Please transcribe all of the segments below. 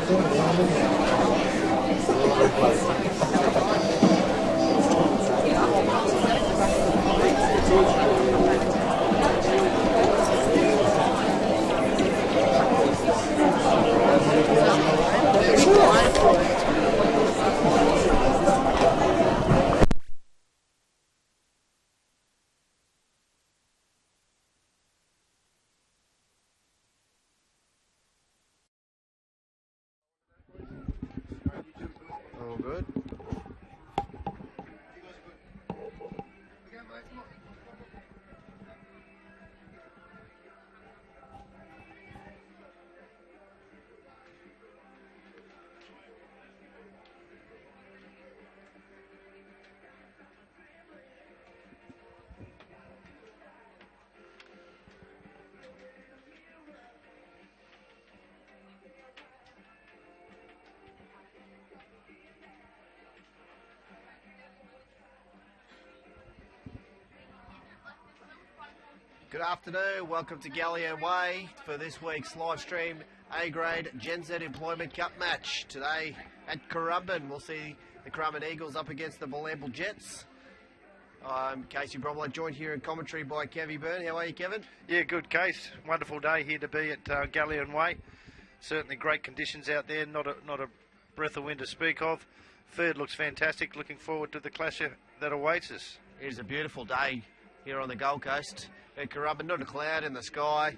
All good. Good afternoon, welcome to Galleon Way for this week's live stream A-grade Gen Z Employment Cup match. Today at Currumbin, we'll see the Currumbin Eagles up against the Bilambil Jets. I'm Casey Bromley, joined here in commentary by Kevy Byrne. How are you, Kevin? Yeah, good, Case. Wonderful day here to be at Galleon Way. Certainly great conditions out there, not a breath of wind to speak of. Third looks fantastic, looking forward to the clash that awaits us. It is a beautiful day here on the Gold Coast at Currumbin, not a cloud in the sky,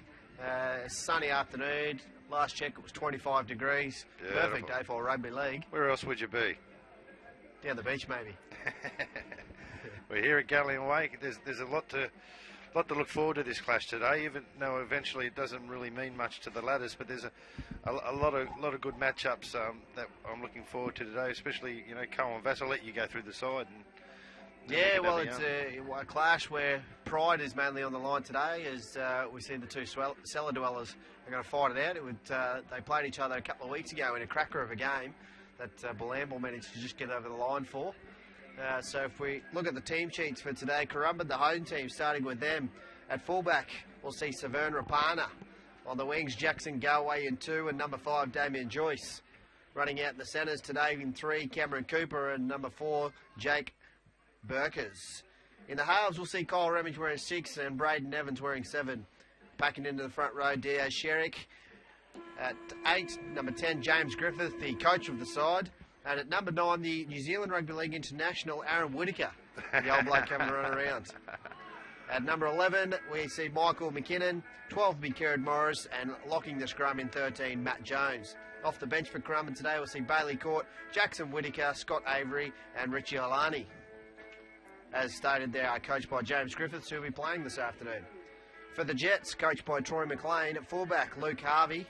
sunny afternoon. Last check it was 25 degrees. Beautiful. Perfect day for rugby league. Where else would you be? Down the beach maybe. We're here at Galleon Way. There's a lot to look forward to this clash today, even though eventually it doesn't really mean much to the ladders, but there's a lot of good matchups that I'm looking forward to today, especially, you know, Cohen Vass. I'll let you go through the side. Yeah, well, it's a clash where pride is mainly on the line today, as we see the two cellar dwellers are going to fight it out. They played each other a couple of weeks ago in a cracker of a game that Bilambil managed to just get over the line for. So if we look at the team sheets for today, Currumbin, the home team, starting with them. At fullback, we'll see Severn Rapana. On the wings, Jackson Galway in 2 and number 5, Damien Joyce. Running out in the centres today in 3, Cameron Cooper, and number 4, Jake Burkers. In the halves, we'll see Kyle Ramage wearing 6 and Braden Evans wearing 7. Packing into the front row, Dio Sherrick. At 8, number 10, James Griffith, the coach of the side. And at number 9, the New Zealand Rugby League International, Aaron Whitaker, the old bloke coming running around. At number 11, we see Michael McKinnon. 12 will be Kieran Morris, and locking the scrum in 13, Matt Jones. Off the bench for Currumbin today, we'll see Bailey Court, Jackson Whitaker, Scott Avery, and Richie Alani. As stated, they are coached by James Griffiths, who will be playing this afternoon. For the Jets, coached by Troy McLean. At fullback, Luke Harvey.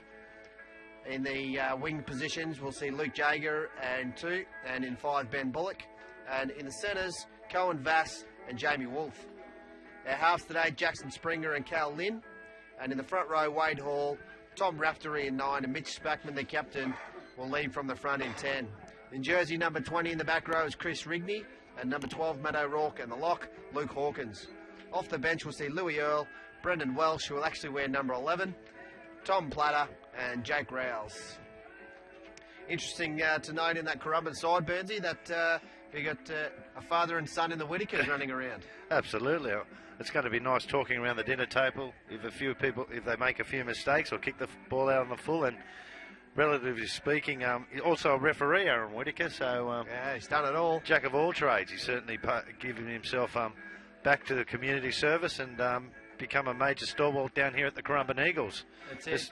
In the wing positions, we'll see Luke Jager and 2, and in 5, Ben Bullock. And in the centres, Cohen Vass and Jamie Wolfe. Our halves today, Jackson Springer and Cal Lynn. And in the front row, Wade Hall, Tom Raftery in 9, and Mitch Spackman, the captain, will lead from the front in 10. In jersey number 20 in the back row is Chris Rigney, and number 12, Matt O'Rourke, and the lock, Luke Hawkins. Off the bench, we'll see Louis Earl, Brendan Welsh, who will actually wear number 11, Tom Platter, and Jake Rouse. Interesting to note in that Currumbin side, Burnsy, that we got a father and son in the Whitakers running around. Absolutely. It's going to be nice talking around the dinner table if they make a few mistakes or kick the ball out on the full. And relatively speaking, also a referee, Aaron Whitaker. So yeah, he's done it all. Jack of all trades. He's certainly given himself back to the community service and become a major stalwart down here at the Currumbin Eagles. That's it. He's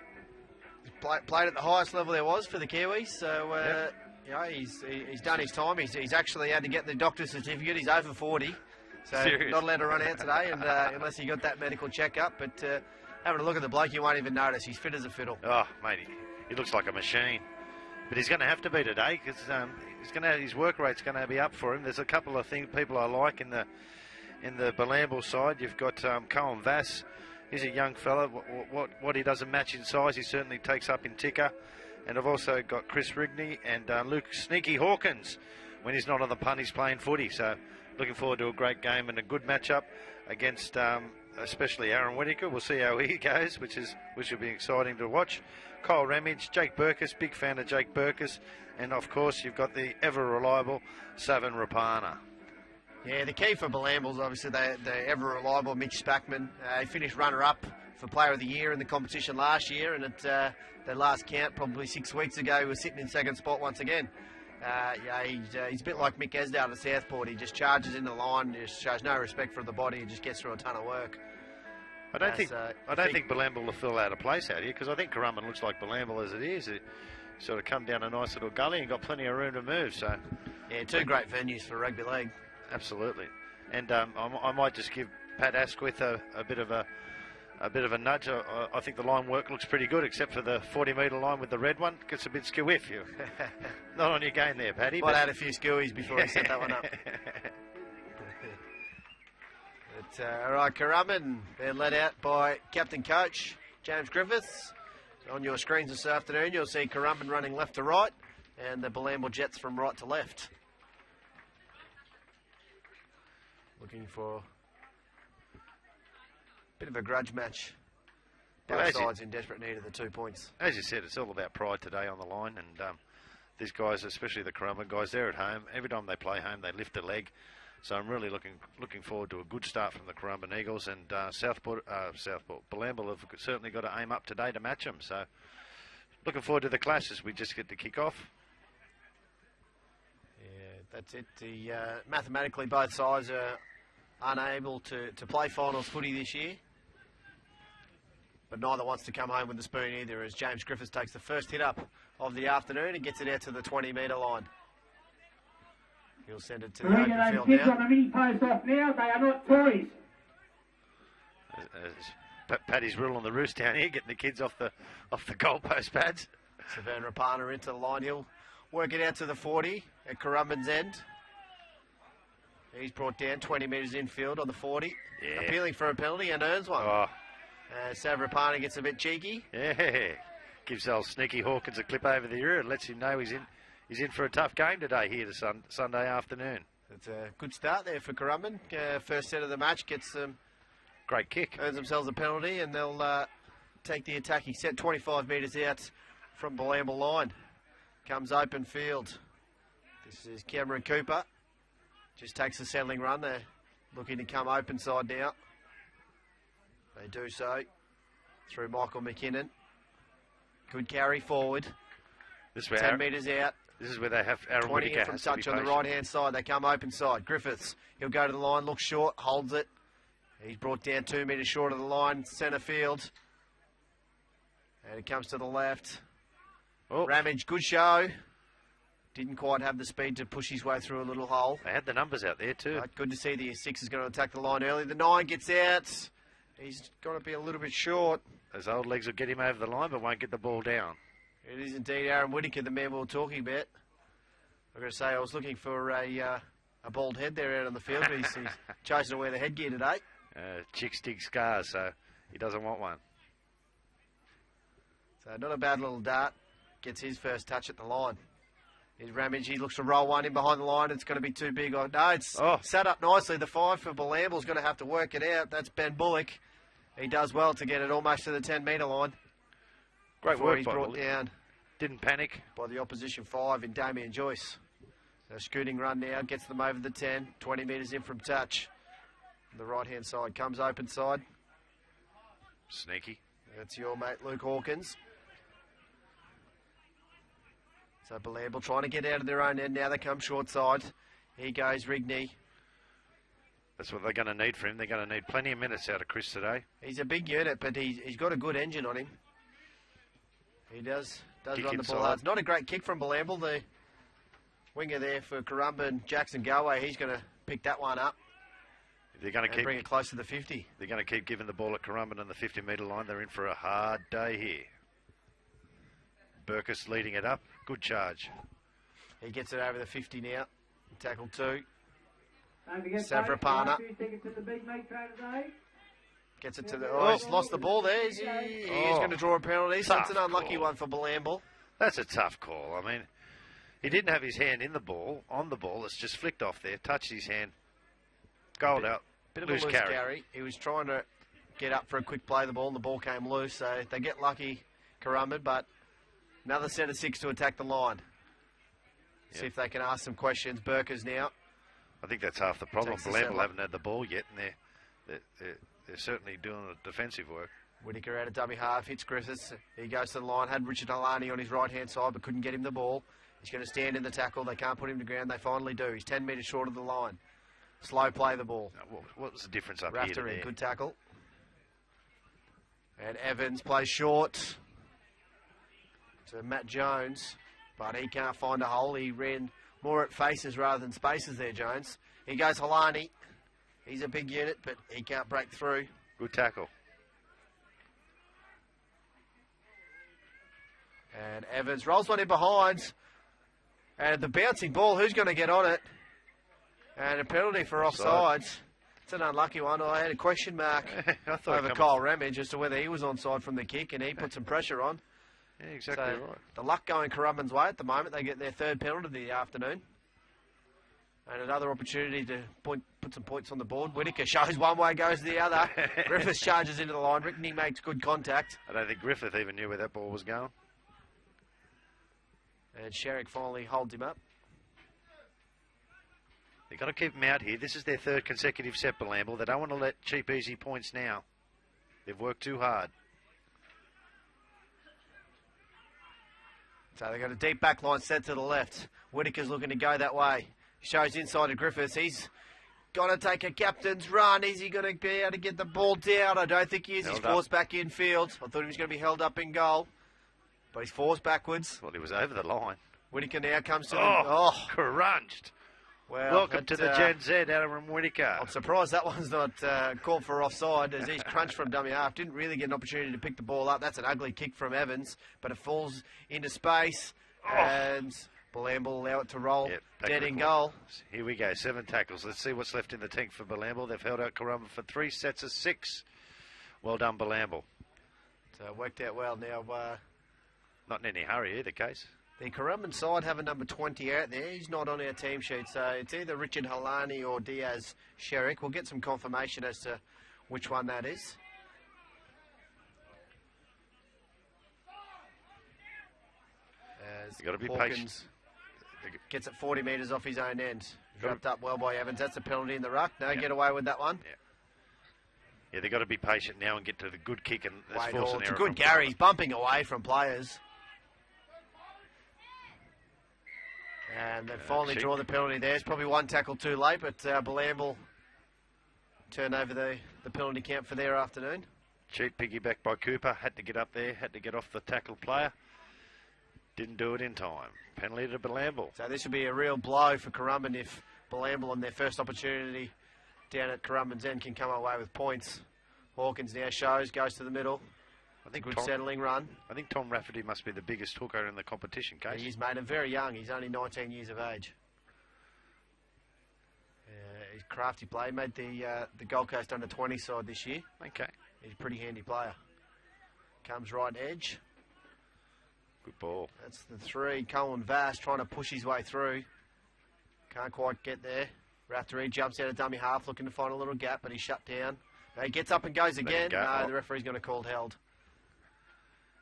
played at the highest level there was for the Kiwis. So yep. You know, he's done his time. He's actually had to get the doctor's certificate. He's over 40. So Serious. Not allowed to run out today, and unless he got that medical checkup. But having a look at the bloke, you won't even notice. He's fit as a fiddle. Oh, mate, he looks like a machine. But he's going to have to be today because his work rate's going to be up for him. There's a couple of people I like in the Bilambil side. You've got Cohen Vass. He's a young fella. What he doesn't match in size, he certainly takes up in ticker. And I've also got Chris Rigney and Luke Sneaky Hawkins. When he's not on the punt, he's playing footy. So looking forward to a great game and a good matchup against especially Aaron Whitaker. We'll see how he goes, which will be exciting to watch. Kyle Ramage, Jake Burkus, big fan of Jake Burkus, and of course you've got the ever-reliable Savan Rapana. Yeah, the key for Bilambill's obviously the ever-reliable Mitch Spackman. He finished runner-up for Player of the Year in the competition last year, and at their last count, probably 6 weeks ago, he was sitting in second spot once again. He's a bit like Mick Esdale at Southport. He just charges in the line, just shows no respect for the body, and just gets through a ton of work. I don't think Bilambil will feel out of place out here, because I think Currumbin looks like Bilambil as it is. It sort of come down a nice little gully and got plenty of room to move. So yeah, two great venues for rugby league. Absolutely, and I might just give Pat Asquith a bit of a nudge. I think the line work looks pretty good, except for the 40-metre line with the red one. Gets a bit skew-if you. Not on your game there, Paddy. Might add a few skewies before he set that one up. All right, Currumbin, they're led out by Captain Coach James Griffiths. On your screens this afternoon, you'll see Currumbin running left to right, and the Bilambil Jets from right to left. Looking for a bit of a grudge match. Both sides in desperate need of the 2 points. As you said, it's all about pride today on the line, and these guys, especially the Currumbin guys, they're at home. Every time they play home, they lift their leg. So I'm really looking forward to a good start from the Currumbin Eagles, and Southport Bilambil have certainly got to aim up today to match them. So looking forward to the clash as we just get to kick off. Yeah, that's it. Mathematically, both sides are unable to play finals footy this year, but neither wants to come home with the spoon either, as James Griffiths takes the first hit up of the afternoon and gets it out to the 20-metre line. He'll send it to the open field kids now. On the mini post off now, they are not toys. Paddy's ruling the roost down here, getting the kids off the goalpost pads. Savan Rapana into the line. He'll work it out to the 40 at Currumbin's end. He's brought down 20 metres infield on the 40. Yeah. Appealing for a penalty and earns one. Oh. Savan Rapana gets a bit cheeky. Yeah. Gives old Sneaky Hawkins a clip over the ear and lets him know he's in for a tough game today here this Sunday afternoon. It's a good start there for Currumbin. First set of the match gets them. Great kick. Earns themselves a penalty, and they'll take the attacking set 25 metres out from Bilambil line. Comes open field. This is Cameron Cooper. Just takes a settling run. They're looking to come open side now. They do so through Michael McKinnon. Good carry forward. 10 metres out. This is where they have Aaron 20 Whittaker from touch on the right-hand side. They come open side. Griffiths, he'll go to the line, looks short, holds it. He's brought down 2 metres short of the line, centre field. And it comes to the left. Oh. Ramage, good show. Didn't quite have the speed to push his way through a little hole. They had the numbers out there too. Right, good to see the 6 is going to attack the line early. The 9 gets out. He's got to be a little bit short. Those old legs will get him over the line, but won't get the ball down. It is indeed Aaron Whittaker, the man we were talking about. I've got to say, I was looking for a bald head there out on the field, but he's chosen to wear the headgear today. Chicks dig scars, so he doesn't want one. So not a bad little dart. Gets his first touch at the line. Here's Ramage. He looks to roll one in behind the line. It's going to be too big. No, it's set up nicely. The 5 for Bilambill's going to have to work it out. That's Ben Bullock. He does well to get it almost to the 10-metre line. Great work he's by brought Bullock. Down. Didn't panic. By the opposition 5 in Damien Joyce. A scooting run now. Gets them over the 10. 20 metres in from touch. The right-hand side comes open side. Sneaky. That's your mate Luke Hawkins. So Bilambil trying to get out of their own end. Now they come short side. Here goes Rigney. That's what they're going to need for him. They're going to need plenty of minutes out of Chris today. He's a big unit, but he's got a good engine on him. He does Kick run the inside. ball hard. It's not a great kick from Bilambil. The winger there for Currumbin, Jackson Galway, he's going to pick that one up. They're going to bring it close to the 50. They're going to keep giving the ball at Currumbin on the 50-metre line. They're in for a hard day here. Burkus leading it up. Good charge. He gets it over the 50 now. Tackle 2. Savrapana. Gets it to the... Oh, he's lost the ball there. He's going to draw a penalty. So it's an unlucky one for Bilambil. That's a tough call. I mean, he didn't have his hand in the ball, on the ball. It's just flicked off there. Touched his hand. Goaled out. Bit of a loose carry. He was trying to get up for a quick play of the ball, and the ball came loose. So they get lucky Currumbin, but another set of 6 to attack the line. Yep. See if they can ask some questions. Burkers now. I think that's half the problem. Takes the Bilambil settle. haven't had the ball yet, and they're certainly doing the defensive work. Whitaker out of dummy half, hits Griffiths. He goes to the line, had Richard Halani on his right-hand side, but couldn't get him the ball. He's going to stand in the tackle. They can't put him to ground. They finally do. He's 10 metres short of the line. Slow play the ball. Now, what was the difference up here to Rafter in, there? good tackle. And Evans plays short to Matt Jones, but he can't find a hole. He ran more at faces rather than spaces there, Jones. He goes Halani. He's a big unit, but he can't break through. Good tackle. And Evans rolls one in behind. And the bouncing ball, who's going to get on it? And a penalty for offsides. It's an unlucky one. I had a question mark I thought over Kyle Ramage as to whether he was onside from the kick, and he put some pressure on. Yeah, exactly So right. the luck going Currumbin's way at the moment. They get their third penalty of the afternoon. And another opportunity to put some points on the board. Whitaker shows one way, goes the other. Griffiths charges into the line. Rickney makes good contact. I don't think Griffith even knew where that ball was going. And Sherrick finally holds him up. They've got to keep them out here. This is their third consecutive set, Bilambil. They don't want to let cheap, easy points now. They've worked too hard. So they've got a deep back line set to the left. Whitaker's looking to go that way. Shows inside to Griffiths. He's got to take a captain's run. Is he going to be able to get the ball down? I don't think he is. He's forced back infield. I thought he was going to be held up in goal. But he's forced backwards. Well, he was over the line. Whitaker now comes to crunched. Well, Welcome to the Gen Z, Adam and Whitaker. I'm surprised that one's not called for offside, as he's crunched from dummy half. Didn't really get an opportunity to pick the ball up. That's an ugly kick from Evans, but it falls into space, and Bilambil allow it to roll dead in goal. Here we go, 7 tackles. Let's see what's left in the tank for Bilambil. They've held out Currumbin for 3 sets of 6. Well done, Bilambil. So it worked out well. Now, not in any hurry either, Case. the Currumbin side have a number 20 out there. He's not on our team sheet, so it's either Richard Halani or Diaz Sherrick. We'll get some confirmation as to which one that is. As You've got to be Hawkins patient. gets it 40 metres off his own end. Dropped up well by Evans. That's a penalty in the ruck. No, get away with that one. Yeah, they've got to be patient now and get to the good kick and Wade force Hall. an It's a error good from Gary. He's bumping away from players. And they finally draw the penalty there. It's probably one tackle too late, but Bilambil turn over the penalty count for their afternoon. Cheap piggyback by Cooper. Had to get up there. Had to get off the tackle player. Didn't do it in time. Penalty to Bilambil. So this would be a real blow for Currumbin if Bilambil on their first opportunity down at Currumbin's end can come away with points. Hawkins now shows, goes to the middle. I think Good settling run. I think Tom Rafferty must be the biggest hooker in the competition, Case. He's made him very young. He's only 19 years of age. He's a crafty play. He made the Gold Coast under 20 side this year. Okay. He's a pretty handy player. Comes right edge. Good ball. That's the 3. Colin Vass trying to push his way through. Can't quite get there. Raftery jumps out of dummy half looking to find a little gap, but he's shut down. He gets up and goes again. No, the referee's going to call held.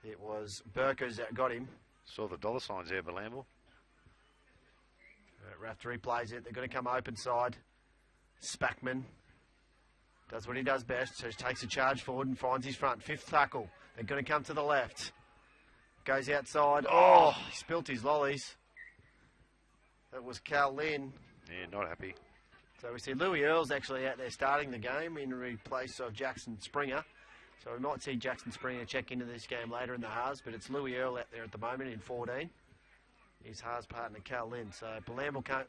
It was Burkers that got him. Saw the dollar signs there, Bilambil. Raftery plays it. They're going to come open side. Spackman does what he does best. So he takes a charge forward and finds his front. 5th tackle. They're going to come to the left. Goes outside. Oh, he spilt his lollies. That was Cal Lynn. Yeah, not happy. So we see Louis Earls actually out there starting the game in replace of Jackson Springer. So we might see Jackson Springer check into this game later in the halves, but it's Louis Earl out there at the moment in 14. His halves partner Cal Lynn. So Bilambil can't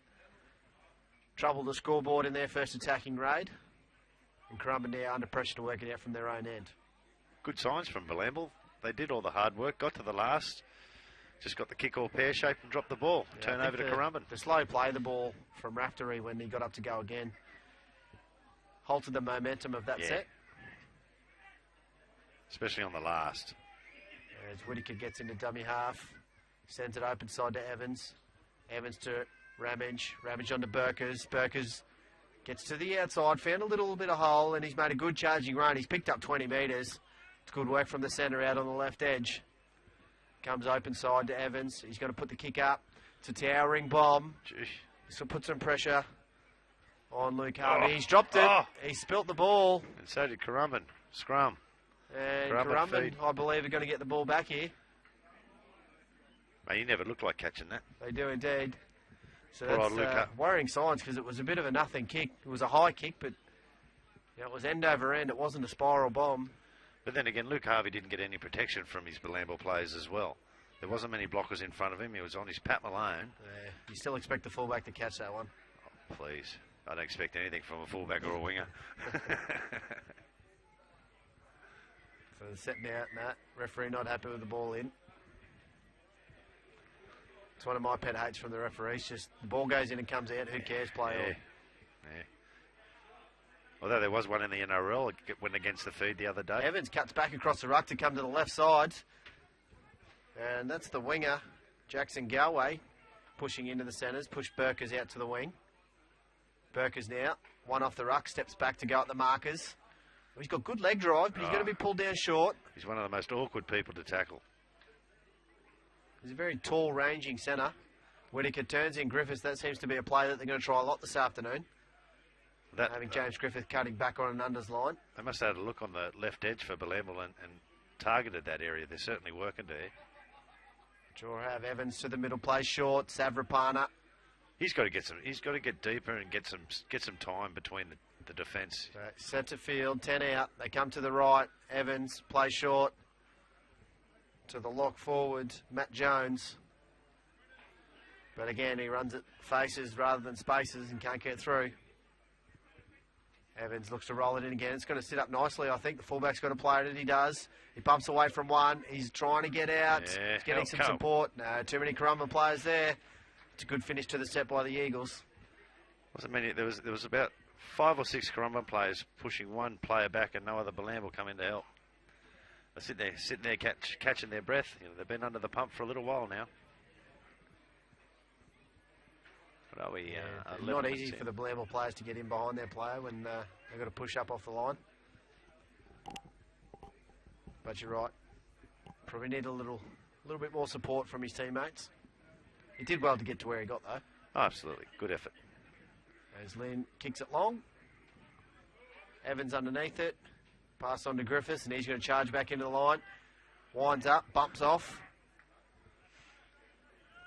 trouble the scoreboard in their first attacking raid. And Currumbin now under pressure to work it out from their own end. Good signs from Bilambil. They did all the hard work, got to the last, just got the kick all pear-shaped and dropped the ball. Turn over to Currumbin. The slow play the ball from Raftery when he got up to go again halted the momentum of that set. Especially on the last. As Whitaker gets into dummy half, sends it open side to Evans. Evans to Ramage. Ramage on to Burkers. Burkers gets to the outside, found a little bit of hole, and he's made a good charging run. He's picked up 20 metres. It's good work from the centre out on the left edge. Comes open side to Evans. He's going to put the kick up. It's a towering bomb. This will put some pressure on Luke Harvey. He's dropped it. He spilt the ball. And so did Currumbin. Scrum. And Currumbin, I believe, are going to get the ball back here. Mate, he never looked like catching that. They do indeed. So Poor that's worrying signs because it was a bit of a nothing kick. It was a high kick, but it was end over end. It wasn't a spiral bomb. But then again, Luke Harvey didn't get any protection from his Bilambil players as well. There wasn't many blockers in front of him. He was on his Pat Malone. Yeah, you still expect the fullback to catch that one. Oh, please. I don't expect anything from a fullback or a winger. So they're setting out and that. Referee not happy with the ball in. It's one of my pet hates from the referees. Just the ball goes in and comes out. Who cares? Play on. Yeah. Although there was one in the NRL, it went against the feed the other day. Evans cuts back across the ruck to come to the left side. And that's the winger, Jackson Galway, pushing into the centres. Push Burkers out to the wing. Burkers now, one off the ruck, steps back to go at the markers. He's got good leg drive, but he's going to be pulled down short. He's one of the most awkward people to tackle. He's a very tall, ranging centre. Whittaker turns in Griffiths. That seems to be a play that they're going to try a lot this afternoon. Having James Griffith cutting back on an unders line. They must have had a look on the left edge for Bilambil and targeted that area. They're certainly working there. Sure have Evans to the middle, play short. Savrapana. He's got to get some. He's got to get deeper and get some time between the defence. Centre field, 10 out. They come to the right. Evans play short to the lock forward, Matt Jones. But again, he runs at faces rather than spaces and can't get through. Evans looks to roll it in again. It's going to sit up nicely, I think. The fullback's got to play it, and he does. He bumps away from one. He's trying to get out. Yeah, he's getting some support. No, too many Currumbin players there. It's a good finish to the set by the Eagles. Wasn't many. There was about 5 or 6 Currumbin players pushing one player back, and no other Bilambil come in to help. They're sitting there catching their breath. You know, they've been under the pump for a little while now. What are we? Not easy for the Bilambil players to get in behind their player when they've got to push up off the line. But you're right. Probably need a little bit more support from his teammates. He did well to get to where he got, though. Oh, absolutely. Good effort. As Lynn kicks it long. Evans underneath it. Pass on to Griffiths, and he's going to charge back into the line. Winds up, bumps off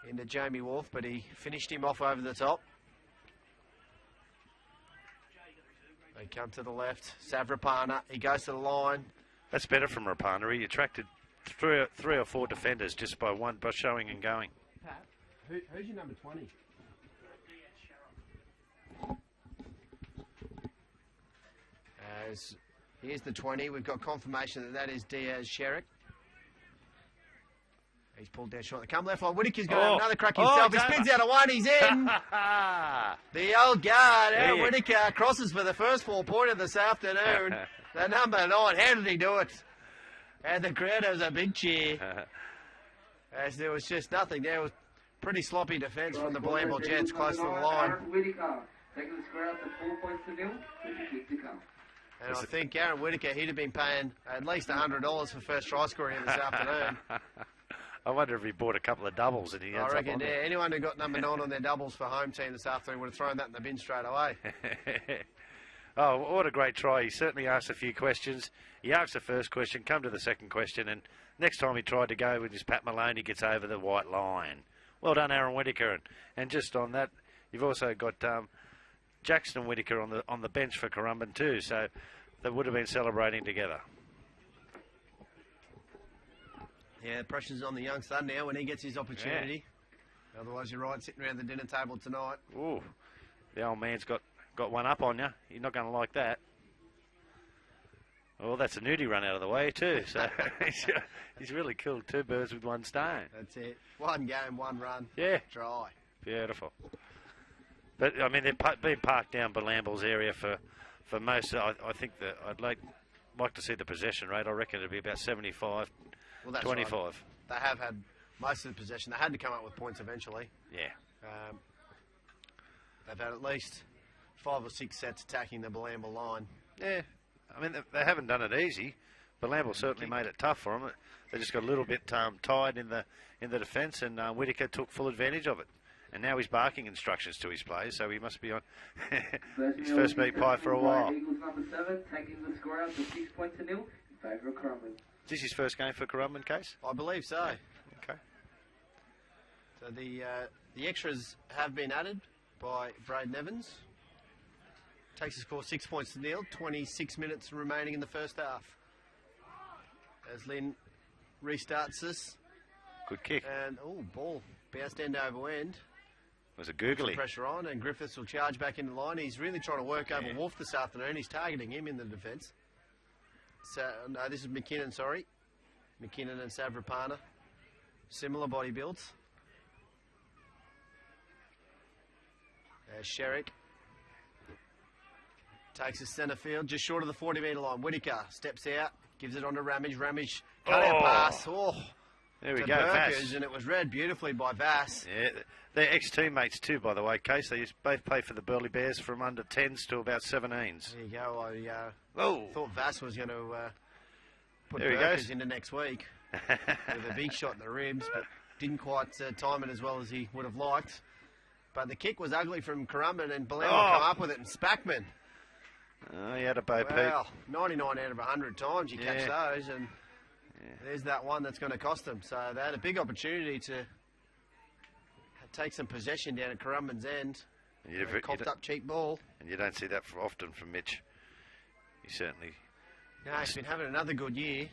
into Jamie Wolf, but he finished him off over the top. They come to the left. Savrapana, he goes to the line. That's better from Rapana. He attracted three or four defenders just by showing and going. Pat, who's your number 20? Here's the 20. We've got confirmation that is Diaz Sherrick. He's pulled down short. The come left line. Whittaker's going to have another crack himself. He spins out of one. He's in. The old guard. Whittaker crosses for the first 4 pointers this afternoon. The number 9. How did he do it? And the crowd has a big cheer. As there was just nothing. There was pretty sloppy defence from the Bilambil Jets close to the line. And I think Aaron Whittaker, he'd have been paying at least $100 for first try scoring this afternoon. I wonder if he bought a couple of doubles and he ends up on there. Anyone who got number 9 on their doubles for home team this afternoon would have thrown that in the bin straight away. Oh, what a great try. He certainly asked a few questions. He asked the first question, come to the second question, and next time he tried to go with his Pat Malone, he gets over the white line. Well done, Aaron Whittaker. And just on that, you've also got Jackson Whittaker on the bench for Currumbin too, so they would have been celebrating together. Yeah, the pressure's on the young son now when he gets his opportunity. Yeah. Otherwise, you're right, sitting around the dinner table tonight. Ooh, the old man's got one up on you. You're not going to like that. Well, that's a nudie run out of the way too, so he's really killed 2 birds with 1 stone. That's it. 1 game, 1 run. Yeah. Dry. Beautiful. But, I mean, they've been parked down Bilambil's area for most. I think that I'd like to see the possession rate. I reckon it'd be about 75, well, that's 25. Right. They have had most of the possession. They had to come up with points eventually. Yeah. They've had at least 5 or 6 sets attacking the Bilambil line. Yeah. I mean, they haven't done it easy, Bilambil certainly made it tough for them. They just got a little bit tired in the defence, and Whitaker took full advantage of it. And now he's barking instructions to his players, so he must be on his first meat pie for a while. Eagles number 7 taking the score out to 6 points to 0 in favour of Currumbin. Is this his first game for Currumbin, Case? I believe so. Okay. So the extras have been added by Braden Evans. Takes the score 6 points to 0. 26 minutes remaining in the first half. As Lynn restarts this. Good kick. And, ball bounced end over end. It was a googly. Pressure on, and Griffiths will charge back into the line. He's really trying to work over Wolf this afternoon. He's targeting him in the defence. So, no, this is McKinnon, sorry. McKinnon and Savrapana. Similar body builds. Sherrick takes his centre field, just short of the 40-metre line. Whitaker steps out, gives it on to Ramage. Ramage, cut out pass. There we to go, Burkers, Vass. and it was read beautifully by Vass. Yeah, they're ex-teammates too, by the way, Case. They both play for the Burleigh Bears from under 10s to about 17s. There you go. I thought Vass was going to put There he Burkers goes. into next week with a big shot in the ribs, but didn't quite time it as well as he would have liked. But the kick was ugly from Currumbin, and Bilambil come up with it, and Spackman. Oh, he had a Bo Peep. Well, 99 out of 100 times you catch those, and there's that one that's going to cost them. So they had a big opportunity to take some possession down at Currumbin's end. Coughed up cheap ball. And you don't see that often from Mitch. He certainly... No, he's been having another good year.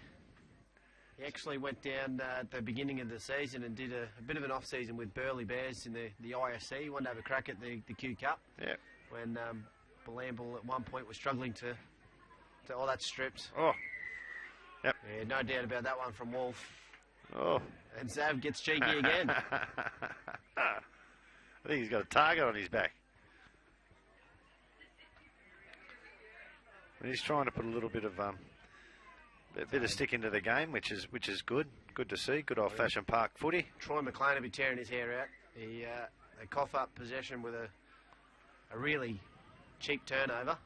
He actually went down at the beginning of the season and did a bit of an off-season with Burleigh Bears in the ISC. He wanted to have a crack at the Q Cup. Yeah. When Bilambil at one point was struggling to that's stripped. Oh. Yep. Yeah, no doubt about that one from Wolf. Oh. And Sav gets cheeky again. I think he's got a target on his back. And he's trying to put a little bit of stick into the game, which is good. Good to see. Good old-fashioned park footy. Troy McLean will be tearing his hair out. They cough up possession with a really cheap turnover,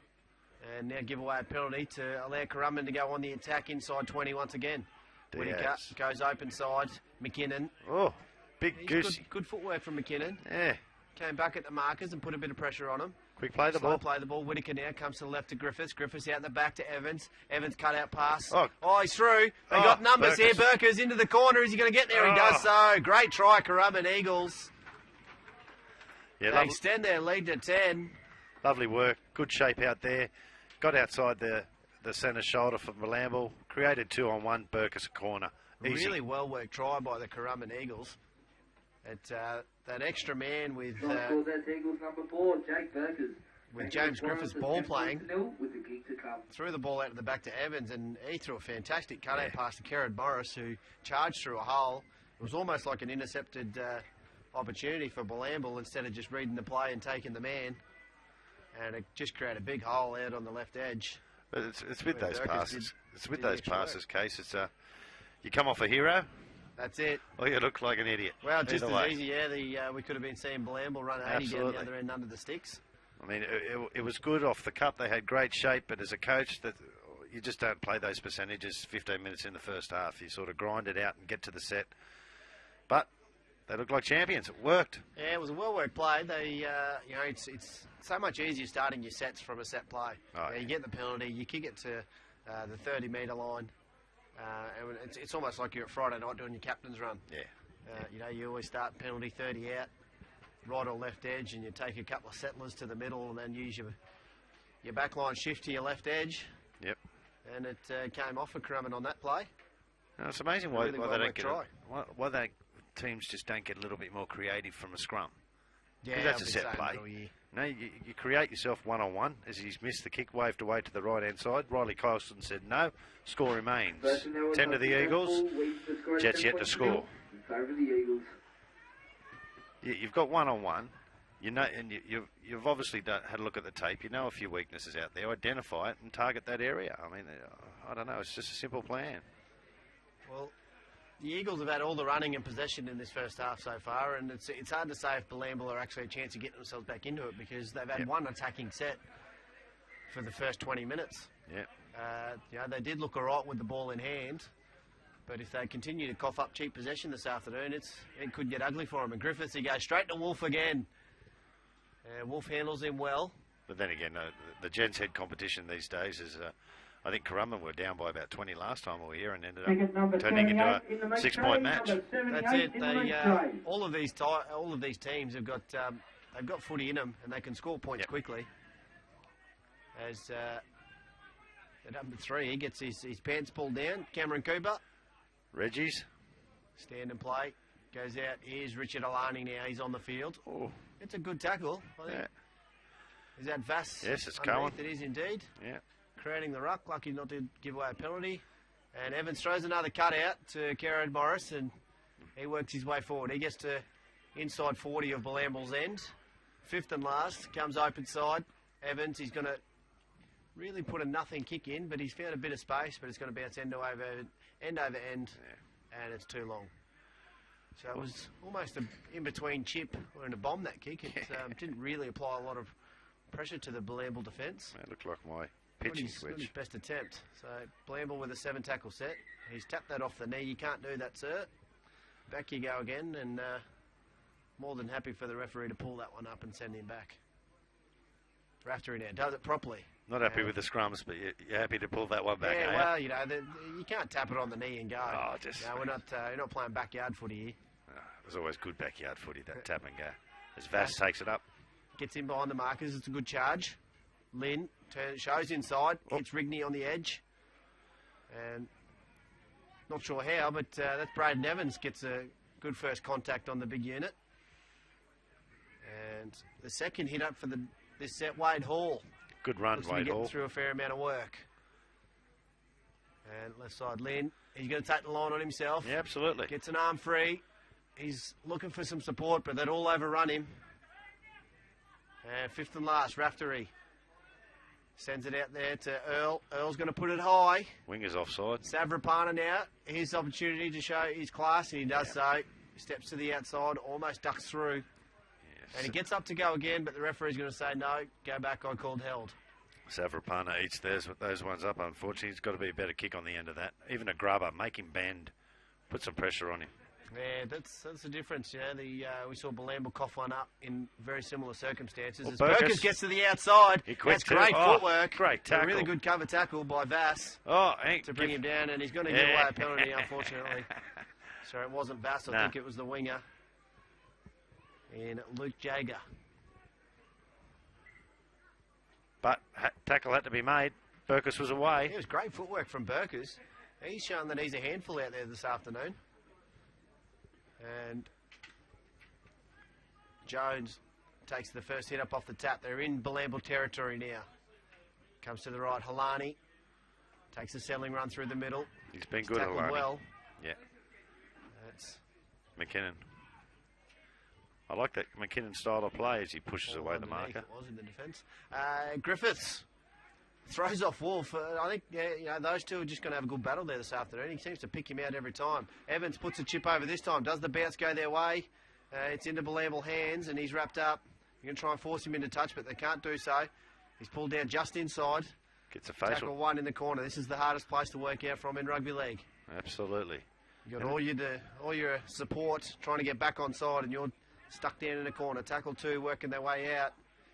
and now give away a penalty to allow Currumbin to go on the attack inside 20 once again. Whitaker goes open side. McKinnon. Oh, big goose. Good footwork from McKinnon. Yeah. Came back at the markers and put a bit of pressure on him. Quick play the Slow ball. play the ball. Whitaker now comes to the left to Griffiths. Griffiths out the back to Evans. Evans cut out pass. Oh, he's through. They got numbers here. Burkers into the corner. Is he going to get there? He does so. Great try, Currumbin Eagles. Yeah, they extend their lead to 10. Lovely work. Good shape out there. Got outside the centre shoulder for Bilambil. Created 2-on-1. Burkers a corner. Easy. Really well worked try by the Currumbin Eagles. That extra man with Eagles number 4, Jake Burkers. With James Griffiths ball playing, with the gig to come. Threw the ball out to the back to Evans, and he threw a fantastic cut-out pass to Kerrod Morris, who charged through a hole. It was almost like an intercepted opportunity for Bilambil instead of just reading the play and taking the man. And it just created a big hole out on the left edge. But it's with those passes. It's with those passes, Case. It's you come off a hero. That's it. Or you look like an idiot. Well, just as easy, we could have been seeing Bilambil run 80 down the other end under the sticks. I mean, it was good off the cup. They had great shape, but as a coach, you just don't play those percentages 15 minutes in the first half. You sort of grind it out and get to the set. But they look like champions. It worked. Yeah, it was a well-worked play. They, it's so much easier starting your sets from a set play. You get the penalty, you kick it to the 30-metre line. And it's almost like you're at Friday night doing your captain's run. Yeah. You always start penalty 30 out, right or left edge, and you take a couple of settlers to the middle and then use your back line shift to your left edge. Yep. And it came off for Currumbin on that play. Now, it's amazing why they don't get why they teams just don't get a little bit more creative from a scrum. Yeah, that's a set play. No, you create yourself one-on-one. As he's missed the kick, waved away to the right-hand side. Riley Colston said no. Score remains. 10 to the Eagles. Jets yet to score. You've got one-on-one. You know, and you've obviously had a look at the tape. You know a few weaknesses out there. Identify it and target that area. I mean, I don't know. It's just a simple plan. Well, the Eagles have had all the running and possession in this first half so far, and it's hard to say if Bilambil are actually a chance of getting themselves back into it because they've had one attacking set for the first 20 minutes. Yeah. They did look all right with the ball in hand, but if they continue to cough up cheap possession this afternoon, it could get ugly for them. And Griffiths, he goes straight to Wolf again. Wolf handles him well. But then again, the Gents head competition these days is, I think Currumbin were down by about 20 last time we were here and ended up turning into a 6-point match. That's it. All of these teams have got they've got footy in them and they can score points quickly. As at number 3, he gets his pants pulled down. Cameron Cooper. Reggie's. Stand and play. Goes out. Here's Richard Alani now. He's on the field. Oh. It's a good tackle, I think. Yeah. Is that Vass? Yes, it's Cohen. It is indeed. Yeah. Creating the ruck. Lucky not to give away a penalty. And Evans throws another cut out to Kerrod Morris and he works his way forward. He gets to inside 40 of Bilambill's end. 5th and last. Comes open side. Evans, he's going to really put a nothing kick in, but he's found a bit of space, but it's going to bounce end over end, and it's too long. So it was almost an in-between chip and a bomb, that kick. It didn't really apply a lot of pressure to the Bilambil defence. It looked like my pitching switch. His best attempt. So Bilambil with a 7-tackle set. He's tapped that off the knee. You can't do that, sir. Back you go again, and more than happy for the referee to pull that one up and send him back. Raftery now does it properly. Not happy with the scrums, but you're happy to pull that one back. Yeah, well, you can't tap it on the knee and go. Oh, we're not playing backyard footy here. It was always good backyard footy, that tap and go. As Vass takes it up. Gets in behind the markers. It's a good charge. Lynn shows inside. Hits Rigney on the edge. And not sure how, but that's Braden Evans gets a good first contact on the big unit. And the second hit up for this set, Wade Hall. Good run, Wade Hall. Getting through a fair amount of work. And left side, Lynn. He's going to take the line on himself. Yeah, absolutely. Gets an arm free. He's looking for some support, but they'd all overrun him. And 5th and last, Raftery. Sends it out there to Earl. Earl's going to put it high. Winger's offside. Savrapana now. His opportunity to show his class, and he does so. Steps to the outside, almost ducks through. Yes. And he gets up to go again, but the referee's going to say, no, go back, I called held. Savrapana eats those ones up, unfortunately. He's got to be a better kick on the end of that. Even a grubber, make him bend, put some pressure on him. Yeah, that's the difference. We saw Bilambil cough one up in very similar circumstances. Well, as Burgess gets to the outside, that's great footwork. Great tackle. A really good cover tackle by Vass to bring him down, and he's going to give away a penalty, unfortunately. So it wasn't Vass, I think it was the winger. And Luke Jager. But tackle had to be made. Burgess was away. It was great footwork from Burgess. He's shown that he's a handful out there this afternoon. And Jones takes the first hit up off the tap. They're in Bilambil territory now. Comes to the right, Halani. Takes a settling run through the middle. He's been good, Halani. Well. Yeah. That's McKinnon. I like that McKinnon style of play as he pushes away the marker. It was in the defence. Griffiths throws off Wolf. I think those two are just going to have a good battle there this afternoon. He seems to pick him out every time. Evans puts a chip over this time. Does the bounce go their way? It's into Bilambil hands and he's wrapped up. You're going to try and force him into touch, but they can't do so. He's pulled down just inside. Gets a facial. Tackle one in the corner. This is the hardest place to work out from in rugby league. Absolutely. You've got all your support trying to get back on side and you're stuck down in the corner. Tackle two working their way out.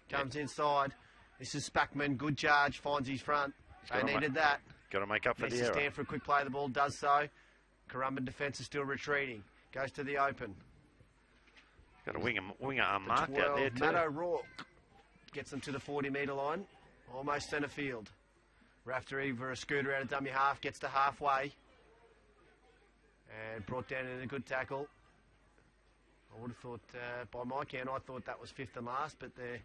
Comes inside. This is Spackman. Good charge. Finds his front. They needed that. Got to make up for the error. Stand for a quick play. The ball does so. Currumbin defence is still retreating. Goes to the open. Got a winger unmarked out there too. Matt O'Rourke gets them to the 40-metre line. Almost centre field. Raftery for a scooter out of dummy half. Gets to halfway. And brought down in a good tackle. I would have thought, by my count, I thought that was 5th and last, but they're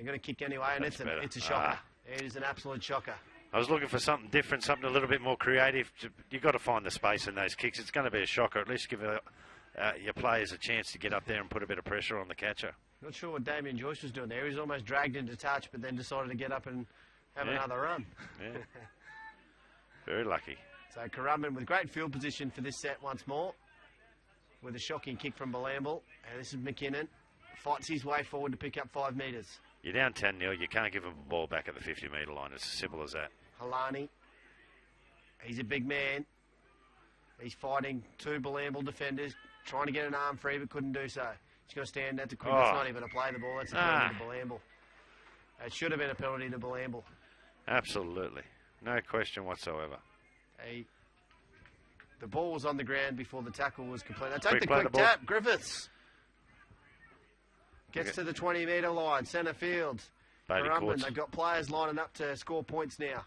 going to kick anyway, and it's a shocker. It is an absolute shocker. I was looking for something different, something a little bit more creative. You've got to find the space in those kicks. It's going to be a shocker. At least give your players a chance to get up there and put a bit of pressure on the catcher. Not sure what Damien Joyce was doing there. He was almost dragged into touch, but then decided to get up and have another run. Yeah. Very lucky. So Currumbin with great field position for this set once more. With a shocking kick from Bilambil. And this is McKinnon. Fights his way forward to pick up 5 metres. You're down 10-0. You can't give them a ball back at the 50-metre line. It's as simple as that. Halani. He's a big man. He's fighting two Bilambil defenders, trying to get an arm free, but couldn't do so. He's going to stand. That's a quick. That's not even a play the ball. That's a penalty to Bilambil. It should have been a penalty to Bilambil. Absolutely. No question whatsoever. The ball was on the ground before the tackle was complete. They take the play quick the ball. tap. Griffiths gets to the 20-metre line, centre field. Bailey Currumbin, Courts. they've got players lining up to score points now.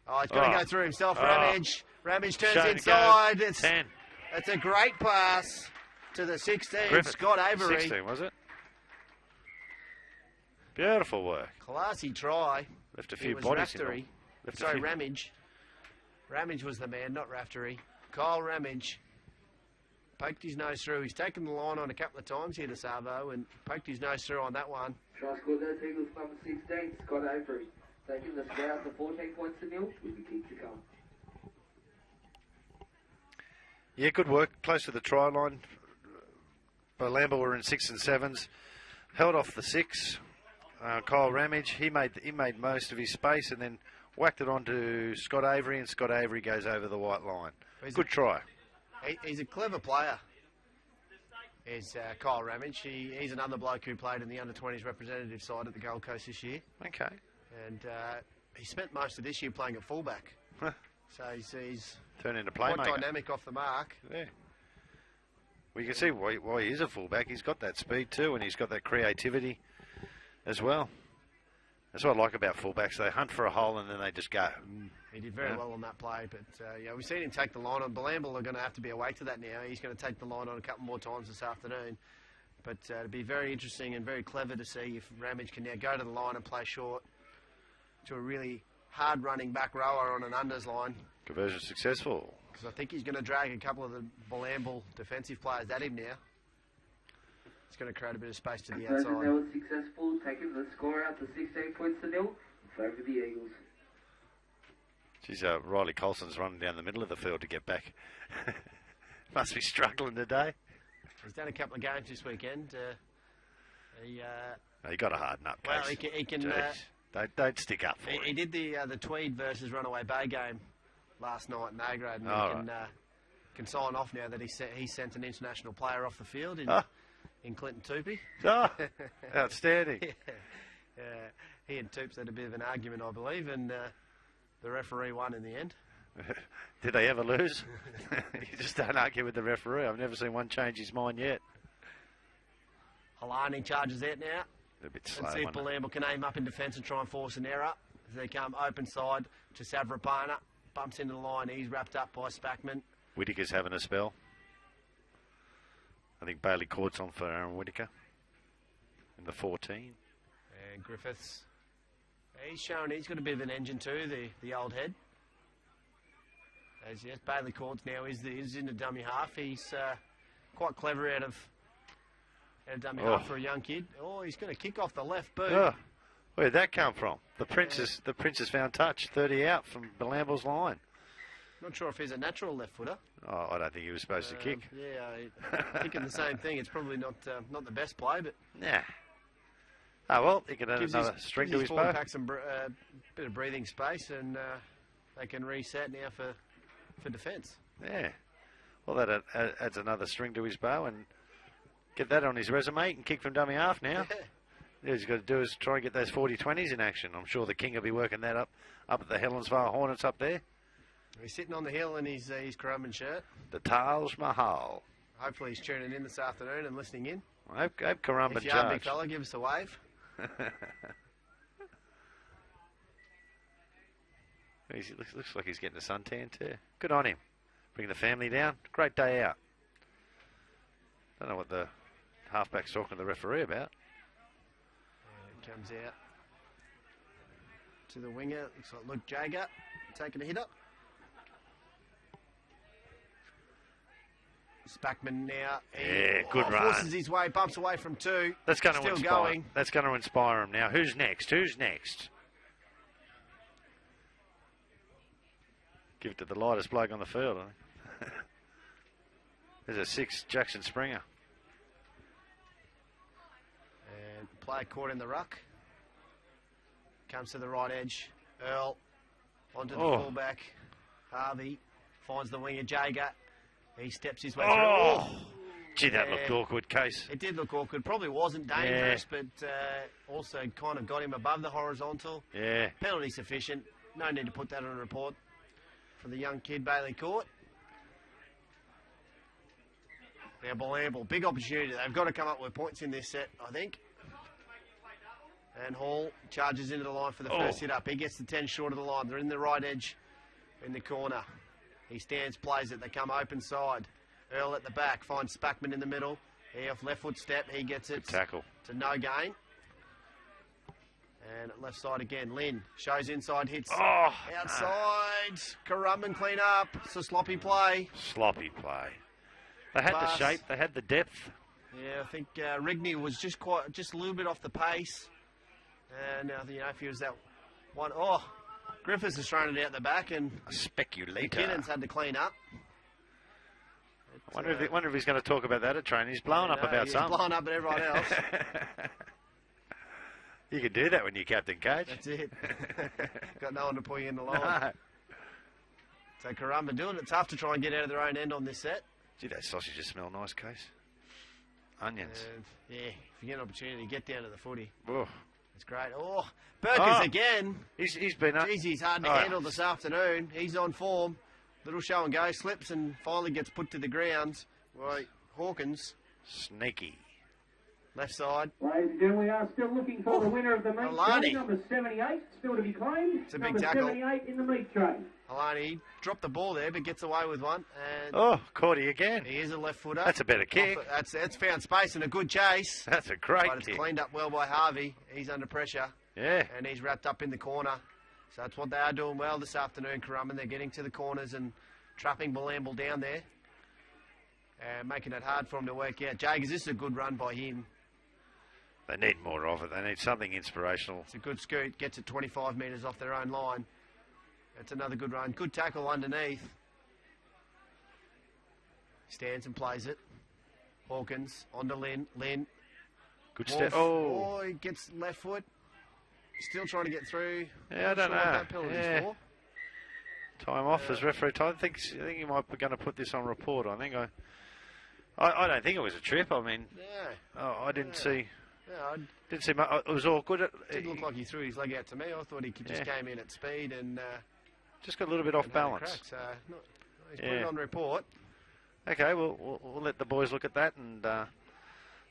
Oh, he's got to go through himself. Ramage. Ramage turns Shane, inside. go. 10. It's a great pass to the 16, Griffith. Scott Avery. 16, was it? Beautiful work. Classy try. Left a few It was bodies in Raftery. Left a Sorry, few- Ramage. Ramage was the man, not Raftery. Kyle Ramage poked his nose through. He's taken the line on a couple of times here to Savo and poked his nose through on that one. Try scored those Eagles number 16, Scott Avery. Taking the score out to 14 points to nil with the kick to come. Yeah, good work. Close to the try line. Bilambil were in 6 and 7s. Held off the 6. Kyle Ramage, he made most of his space and then whacked it onto Scott Avery, and Scott Avery goes over the white line. Good try. He's a clever player. Is Kyle Ramage. He's another bloke who played in the under-20s representative side at the Gold Coast this year. Okay. And he spent most of this year playing at fullback. Huh. So he's Turn into quite playmaker. dynamic off the mark. Yeah. Well, you can see why he is a fullback. He's got that speed too, and he's got that creativity as well. That's what I like about fullbacks. They hunt for a hole and then they just go. He did very well on that play, but we've seen him take the line on. Bilambil are going to have to be awake to that now. He's going to take the line on a couple more times this afternoon. But it'd be very interesting and very clever to see if Ramage can now go to the line and play short to a really hard-running back rower on an unders line. Conversion successful. Because I think he's going to drag a couple of the Bilambil defensive players at him now. It's going to create a bit of space to the Conversion there outside. was successful, taking the score out to 16 points to nil in favour of the Eagles. Geez, Riley Colson's running down the middle of the field to get back. Must be struggling today. He's done a couple of games this weekend. He got a hard nut. Well, he can. Don't stick up for He him. did the Tweed versus Runaway Bay game last night in A grade, and he can sign off now that he sent an international player off the field in Clinton Toopy. Oh, outstanding. He and Toops had a bit of an argument, I believe, and the referee won in the end. Did they ever lose? You just don't argue with the referee. I've never seen one change his mind yet. Halani charges out now. A bit slow. Let's see if wasn't it? Bilambil can aim up in defence and try and force an error. As they come open side to Savrapana. Bumps into the line. He's wrapped up by Spackman. Whittaker's having a spell. I think Bailey Court's on for Aaron Whittaker in the 14. And Griffiths. He's showing he's got a bit of an engine too, the old head. As yes, Bailey Courts now is in the dummy half. He's quite clever out of dummy half for a young kid. Oh, he's going to kick off the left boot. Oh, where'd that come from? The Prince has found touch. 30 out from Bilambil's line. Not sure if he's a natural left footer. Oh, I don't think he was supposed to kick. Yeah, thinking the same thing. It's probably not the best play, but Nah. Oh, well, he can add gives another his, string gives to his his forward bow. pack some bit of breathing space, and they can reset now for defence. Yeah. Well, that adds another string to his bow, and get that on his resume. He can kick from dummy half now. All he's got to do is try and get those 40-20s in action. I'm sure the King will be working that up at the Helensvale Hornets up there. He's sitting on the hill in his Currumbin shirt. The Taj Mahal. Hopefully he's tuning in this afternoon and listening in. I hope Currumbin If you are a big charge. fella, give us a wave. He looks like he's getting a suntan too. Good on him. Bring the family down. Great day out. Don't know what the halfback's talking to the referee about. It comes out to the winger. Looks like Luke Jager taking a hit up. Spackman now. Yeah, good run. Forces his way, bumps away from two. That's going to Still inspire. going. That's going to inspire him now. Who's next? Who's next? Give it to the lightest bloke on the field. I think. There's a 6, Jackson Springer. And player caught in the ruck. Comes to the right edge. Earl onto the fullback. Harvey finds the winger, Jager. He steps his way through. Oh! Gee, that looked awkward, Case. It did look awkward. Probably wasn't dangerous, but also kind of got him above the horizontal. Yeah. Penalty sufficient. No need to put that on a report for the young kid Bailey Court. Now Bilambil, big opportunity. They've got to come up with points in this set, I think. And Hall charges into the line for the first hit up. He gets the 10 short of the line. They're in the right edge in the corner. He stands, plays it. They come open side. Earl at the back, finds Spackman in the middle. He off left foot step, he gets it. Good tackle. To no gain. And left side again, Lynn shows inside, hits outside. Currumbin clean up. It's a sloppy play. Sloppy play. They had the shape, they had the depth. Yeah, I think Rigney was just a little bit off the pace. And if he was that one, Griffiths has thrown it out the back, and a speculator. McKinnon's had to clean up. I wonder if he's going to talk about that at training. He's blowing up about something. He's blowing up at everyone else. You can do that when you're captain coach. That's it. Got no one to pull you in the line. No. So Currumbin doing it tough to try and get out of their own end on this set. Gee, those sausages smell nice, Case. Onions. And, if you get an opportunity, get down to the footy. Oh. It's great. Burkers again. He's been up. Jeez, he's hard to handle this afternoon. He's on form. Little show and go, slips and finally gets put to the ground. Right, Hawkins. Sneaky. Left side. Ladies and gentlemen, we are still looking for the winner of the meat Alani. train. Number 78, still to be claimed. It's a big number tackle. 78 in the meat train. Alani dropped the ball there, but gets away with one. And Cordy again. he is a left footer. That's a better kick. That's found space and a good chase. That's a great But it's kick. cleaned up well by Harvey. He's under pressure. Yeah. And he's wrapped up in the corner. So that's what they are doing well this afternoon, Currumbin. They're getting to the corners and trapping Bilambil down there. And making it hard for him to work out. Jagers, this is a good run by him. They need more of it. They need something inspirational. It's a good scoot. Gets it 25 metres off their own line. That's another good run. Good tackle underneath. Stands and plays it. Hawkins on to Lynn. Lynn. Good step. He gets left foot. Still trying to get through. Yeah, I don't know. What that penalty's for. Time off as referee. I think he might be going to put this on report. I don't think it was a trip. I mean, I didn't see. Yeah, didn't see much. It was awkward. It didn't look like he threw his leg out to me. I thought he just came in at speed and just got a little bit off balance. So he's put it on report. Okay, we'll let the boys look at that and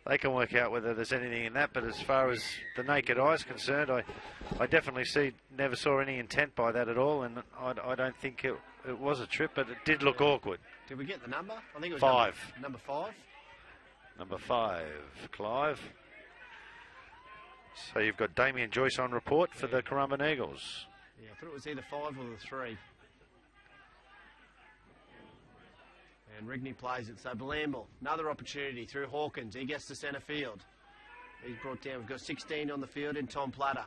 they can work out whether there's anything in that. But as far as the naked eye is concerned, I definitely never saw any intent by that at all, and I don't think it was a trip, but it did look awkward. Did we get the number? I think it was 5. Number 5. Number 5, Clive. So you've got Damien Joyce on report for the Currumbin Eagles. Yeah, I thought it was either 5 or the 3. And Rigney plays it. So Bilambil, another opportunity through Hawkins. He gets to centre field. He's brought down. We've got 16 on the field in Tom Platter.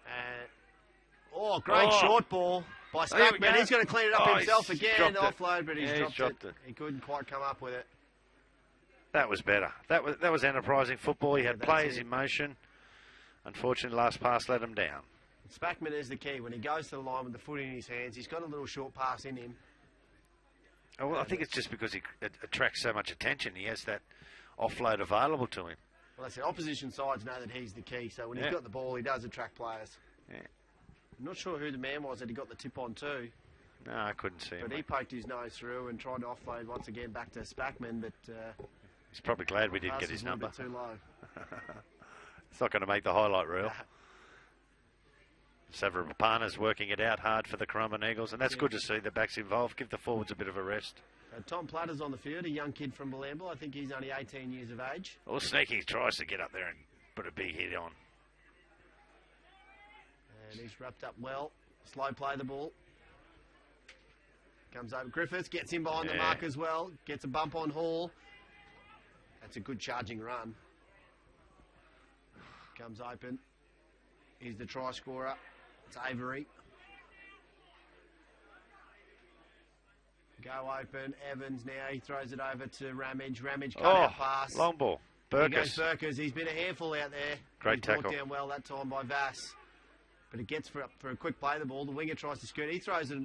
And great short ball by Spackman. He's going to clean it up himself again. Offload, but he's dropped it. He couldn't quite come up with it. That was better. That was enterprising football. He had players in motion. Unfortunately, last pass let him down. Spackman is the key. When he goes to the line with the foot in his hands, he's got a little short pass in him. Oh, well, I think it's just because he attracts so much attention. He has that offload available to him. Well, that's it. Opposition sides know that he's the key. So when he's got the ball, he does attract players. Yeah. I'm not sure who the man was that he got the tip on to. No, I couldn't see him. But he poked his nose through and tried to offload once again back to Spackman, but he's probably glad we didn't get his number. Too low. It's not going to make the highlight reel. Savapana's working it out hard for the Currumbin Eagles, and that's good to see the backs involved. Give the forwards a bit of a rest. Tom Platter's on the field, a young kid from Bilambil. I think he's only 18 years of age. Well, Sneaky tries to get up there and put a big hit on. And he's wrapped up well. Slow play the ball. Comes over. Griffiths gets him behind the mark as well. Gets a bump on Hall. That's a good charging run. Comes open. He's the try scorer. It's Avery. Go open. Evans now. He throws it over to Ramage. Ramage cut out pass. Long ball. Here Burkers. goes Burkers. He's been a handful out there. Great He's tackle. Brought down well that time by Vass. but it gets for a quick play the ball. The winger tries to scoot. He throws a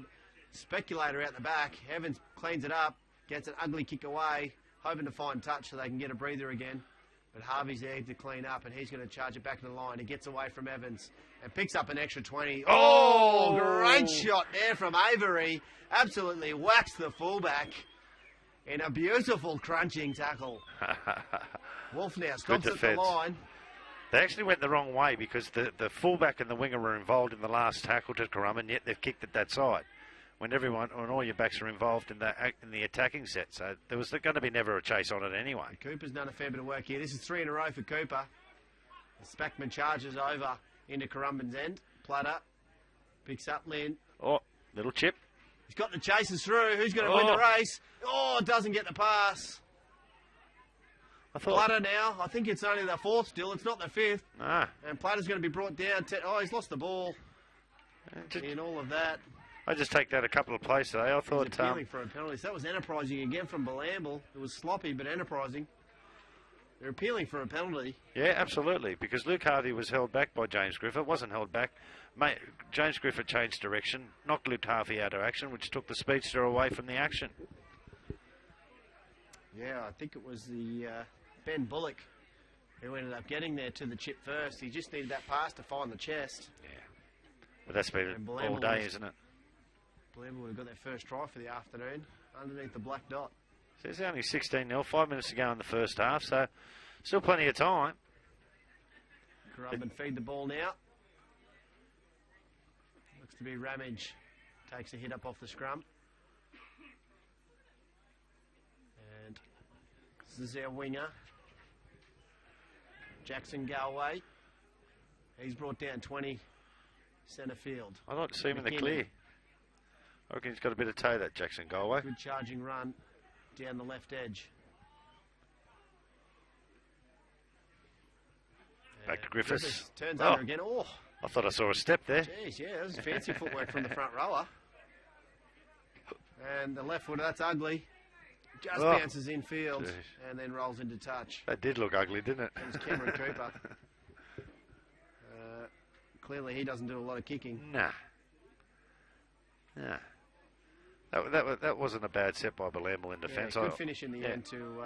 speculator out the back. Evans cleans it up, gets an ugly kick away, hoping to find touch so they can get a breather again. But Harvey's there to clean up, and he's going to charge it back to the line. He gets away from Evans and picks up an extra 20. Oh, great shot there from Avery. Absolutely whacks the fullback in a beautiful crunching tackle. Wolf now stops at the line. They actually went the wrong way because the fullback and the winger were involved in the last tackle to Currumbin, yet they've kicked it that side. When all your backs are involved in the attacking set, so there was going to be never a chase on it anyway. Cooper's done a fair bit of work here. This is 3 in a row for Cooper. Spackman charges over into Currumbin's end. Platter picks up Lynn. Oh, little chip. He's got the chasers through. Who's going to win the race? Oh, doesn't get the pass. Platter now. I think it's only the 4th still. It's not the 5th. Ah. And Platter's going to be brought down. He's lost the ball in all of that. I just take that a couple of plays today. I thought he's appealing for a penalty. So that was enterprising again from Bilambil. It was sloppy but enterprising. They're appealing for a penalty. Yeah, absolutely. Because Luke Harvey was held back by James Griffith. Wasn't held back. James Griffith changed direction, knocked Luke Harvey out of action, which took the speedster away from the action. Yeah, I think it was the Ben Bullock who ended up getting there to the chip first. He just needed that pass to find the chest. Yeah. But that's been all day, isn't it? Bilambil would have got their first try for the afternoon underneath the black dot. So it's only 16-0, 5 minutes to go in the first half, so still plenty of time. Currumbin feed the ball now. Looks to be Ramage. Takes a hit up off the scrum. And this is our winger, Jackson Galway. He's brought down 20 centre field. I'd like to see him in the clear. I reckon he's got a bit of toe, that Jackson Galway. Good charging run down the left edge. Back to Griffiths. Turns over again. Oh, I thought I saw a step there. Jeez, yeah, that was fancy footwork from the front rower. And the left footer, that's ugly. Just bounces in field and then rolls into touch. That did look ugly, didn't it? That was Cameron Cooper. Clearly he doesn't do a lot of kicking. Nah. That wasn't a bad set by Bilambil in defence. Good finish in the end to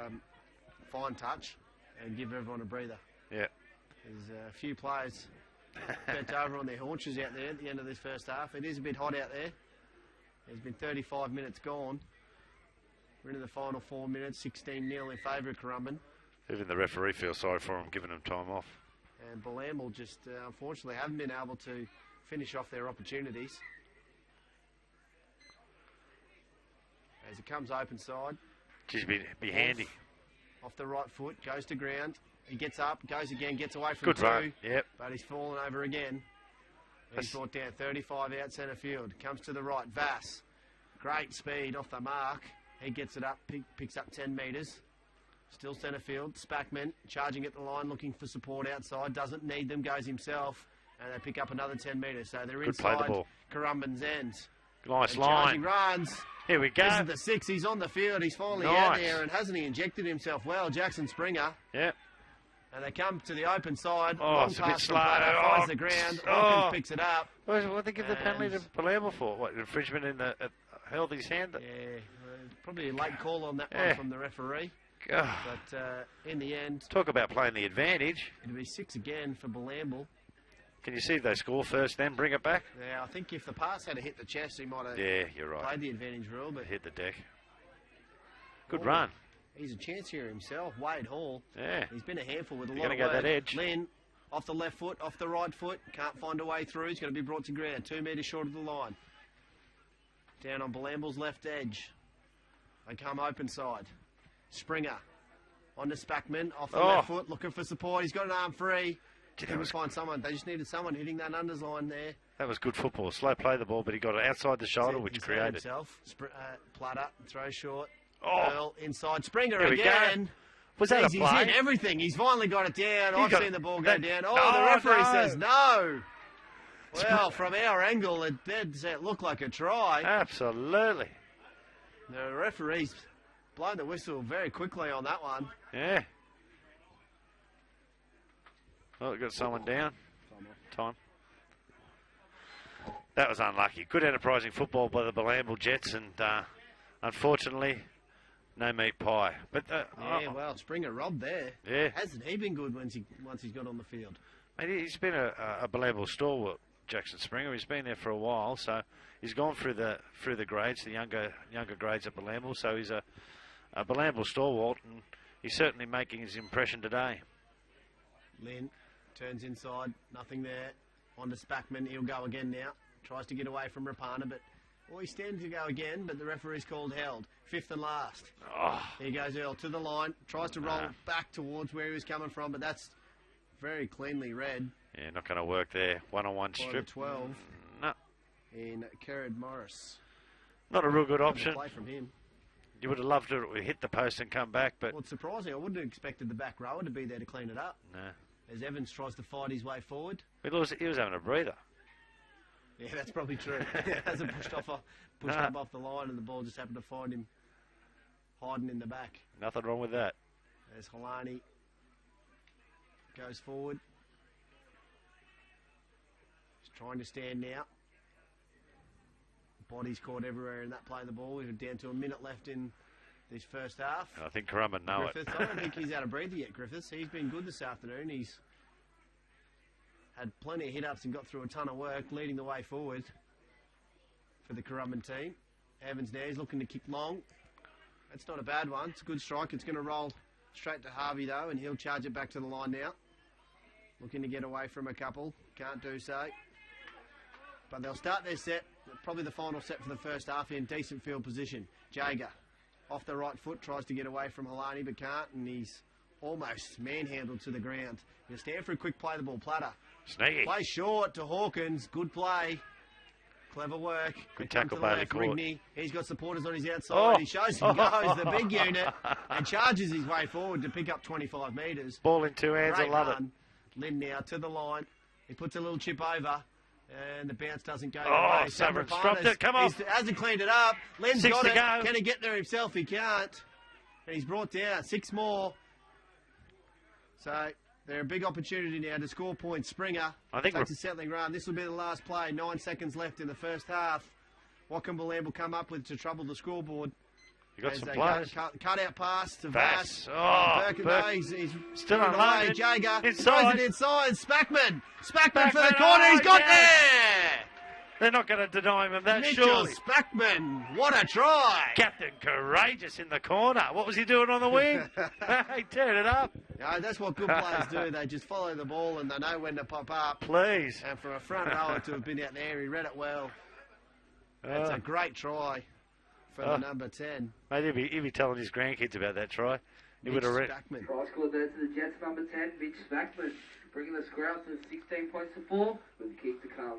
find touch and give everyone a breather. Yeah. There's a few players bent over on their haunches out there at the end of this first half. It is a bit hot out there. There's been 35 minutes gone. We're into the final 4 minutes, 16-0 in favour of Currumbin. Even the referee feels sorry for him, giving him time off. And Bilambil just, unfortunately, haven't been able to finish off their opportunities. As it comes open side. Geez, be handy. Off the right foot, goes to ground. He gets up, goes again, gets away from Good 2. run, yep. But he's fallen over again. He's brought down 35 out centre field. Comes to the right, Vass. Great speed off the mark. He gets it up, picks up 10 metres. Still centre field. Spackman charging at the line, looking for support outside. Doesn't need them, goes himself. And they pick up another 10 metres. So they're inside Currumbin's end. Nice line. Charging runs. Here we go. This is the 6. He's on the field. He's finally out there. And hasn't he injected himself well? Jackson Springer. Yep. And they come to the open side. Oh, Long it's a bit pass slow. from Platter, finds the ground. Hawkins picks it up. What did they give the penalty to Bilambil for? What, infringement in the held his hand? Yeah, probably a late call on that one from the referee. God. But in the end... Talk about playing the advantage. It'll be 6 again for Bilambil. Can you see if they score first, then bring it back? Yeah, I think if the pass had hit the chest, he might have you're right. played the advantage rule. But hit the deck. Good run. He's a chance here himself, Wade Hall. Yeah. He's been a handful with a lot Going of to go work. that edge. Lynn, off the left foot, off the right foot. Can't find a way through. He's going to be brought to ground. 2 metres short of the line. Down on Bilambil's left edge. They come open side. Springer on to Spackman, off the left foot, looking for support. He's got an arm free. Couldn't find someone. They just needed someone hitting that underline there. That was good football. Slow play the ball, but he got it outside the shoulder, which created. Himself. Platter, throw short. Earl, inside. Springer Here again. Was that a play? He's hit everything. He's finally got it down. I've seen the ball go down. The referee says no. Well, from our angle, it did look like a try. Absolutely. The referee's blown the whistle very quickly on that one. Yeah. Oh, we got someone down. Time. That was unlucky. Good enterprising football by the Bilambil Jets, and unfortunately, no meat pie. But well, Springer robbed there. Yeah. Hasn't he been good once he's got on the field? Mate, he's been a Bilambil stalwart, Jackson Springer. He's been there for a while, so he's gone through the grades, the younger grades at Bilambil. So he's a Bilambil stalwart, and he's certainly making his impression today. Lynn turns inside, nothing there. On to Spackman, he'll go again now. Tries to get away from Rapana, but he stands to go again, but the referee's called held. Fifth and last. Oh. Here goes Earl to the line, tries to roll back towards where he was coming from, but that's very cleanly read. Yeah, not going to work there. One-on-one strip. 12. No. In Kerrod Morris. Not a real good option. Play from him. You would have loved it to hit the post and come back, but... Well, it's surprising. I wouldn't have expected the back rower to be there to clean it up. No. As Evans tries to fight his way forward. He was having a breather. Yeah, that's probably true. Hasn't pushed up off the line, and the ball just happened to find him hiding in the back. Nothing wrong with that. There's Halani. Goes forward. He's trying to stand now. Bodies caught everywhere in that play of the ball. We're down to a minute left in this first half. I think Currumbin know Griffiths, it. I don't think he's out of breather yet, Griffiths. He's been good this afternoon. He's had plenty of hit-ups and got through a ton of work, leading the way forward for the Currumbin team. Evans now, he's looking to kick long. That's not a bad one. It's a good strike. It's going to roll straight to Harvey, though, and he'll charge it back to the line now. Looking to get away from a couple. Can't do so. But they'll start their set, probably the final set for the first half, in decent field position. Jager, off the right foot, tries to get away from Halani, but can't, and he's almost manhandled to the ground. He'll stand for a quick play the ball. Platter. Sneaky. Play short to Hawkins. Good play. Clever work. Good tackle by the court. Rigney. He's got supporters on his outside. Oh. He shows him goes, the big unit, and charges his way forward to pick up 25 metres. Ball in two hands. Great I love run. Lynn now to the line. He puts a little chip over. And the bounce doesn't go Oh, away. Severance dropped it. Come on. He hasn't cleaned it up. Lynn's 6 got to it. go. Can he get there himself? He can't. And he's brought down 6 more. So they're a big opportunity now to score points. Springer takes a settling run. This will be the last play. 9 seconds left in the first half. What can Bilambil come up with to trouble the scoreboard? You got As some they players. Cut out pass to Vass. Vass. Oh, no, he's still put it away. unloaded. Jager Inside. throws it inside. Spackman for the corner. He's got there. They're not going to deny him that, Mitchell surely. Spackman, what a try! Captain Courageous in the corner. What was he doing on the wing? He turned it up. Yeah, that's what good players do. They just follow the ball and they know when to pop up. Please. And for a front rower to have been out there, he read it well. That's a great try for the number 10. Mate, he'd be telling his grandkids about that try. He would have read. Spackman. Try scored there to the Jets, number 10, Mitch Spackman, bringing the score out to 16 points to 4 with the kick to come.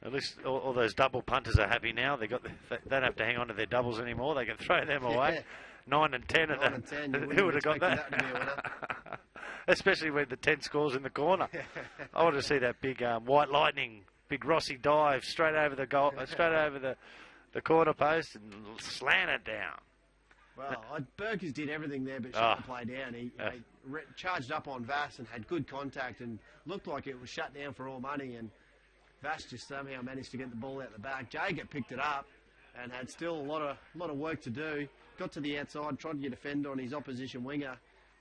At least all those double punters are happy now. They don't have to hang on to their doubles anymore. They can throw them away. 9 and 10. 9 and 10. Who would have got that? To be a winner. Especially when the 10 scores in the corner. I want to see that big white lightning, big Rossi dive straight over the goal, straight over the corner post and slant it down. Well, Burkers did everything there but shut the play down. He charged up on Vass and had good contact and looked like it was shut down for all money, and Vass just somehow managed to get the ball out the back. Jager picked it up and had still a lot of work to do. Got to the outside, tried to get a fend on his opposition winger,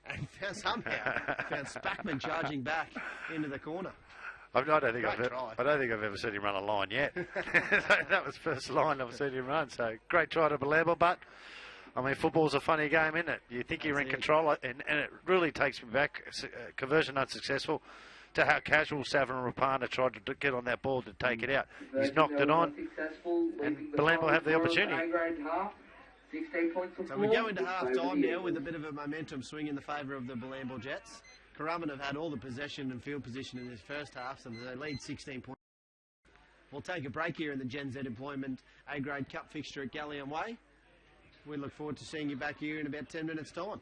and somehow found Spackman charging back into the corner. I don't think I've ever seen him run a line yet. That was first line I've seen him run. So great try to Bilambil, but I mean, football's a funny game, isn't it? You think you're in control, and it really takes me back. Conversion unsuccessful to how casual Savin Rapana tried to get on that ball to take it out. He's knocked it on, and Bilambil have the opportunity. So we go into half time now with a bit of a momentum swing in the favour of the Bilambil Jets. Currumbin have had all the possession and field position in this first half, so they lead 16 points. We'll take a break here in the Gen Z Employment A-Grade Cup fixture at Galleon Way. We look forward to seeing you back here in about 10 minutes' time.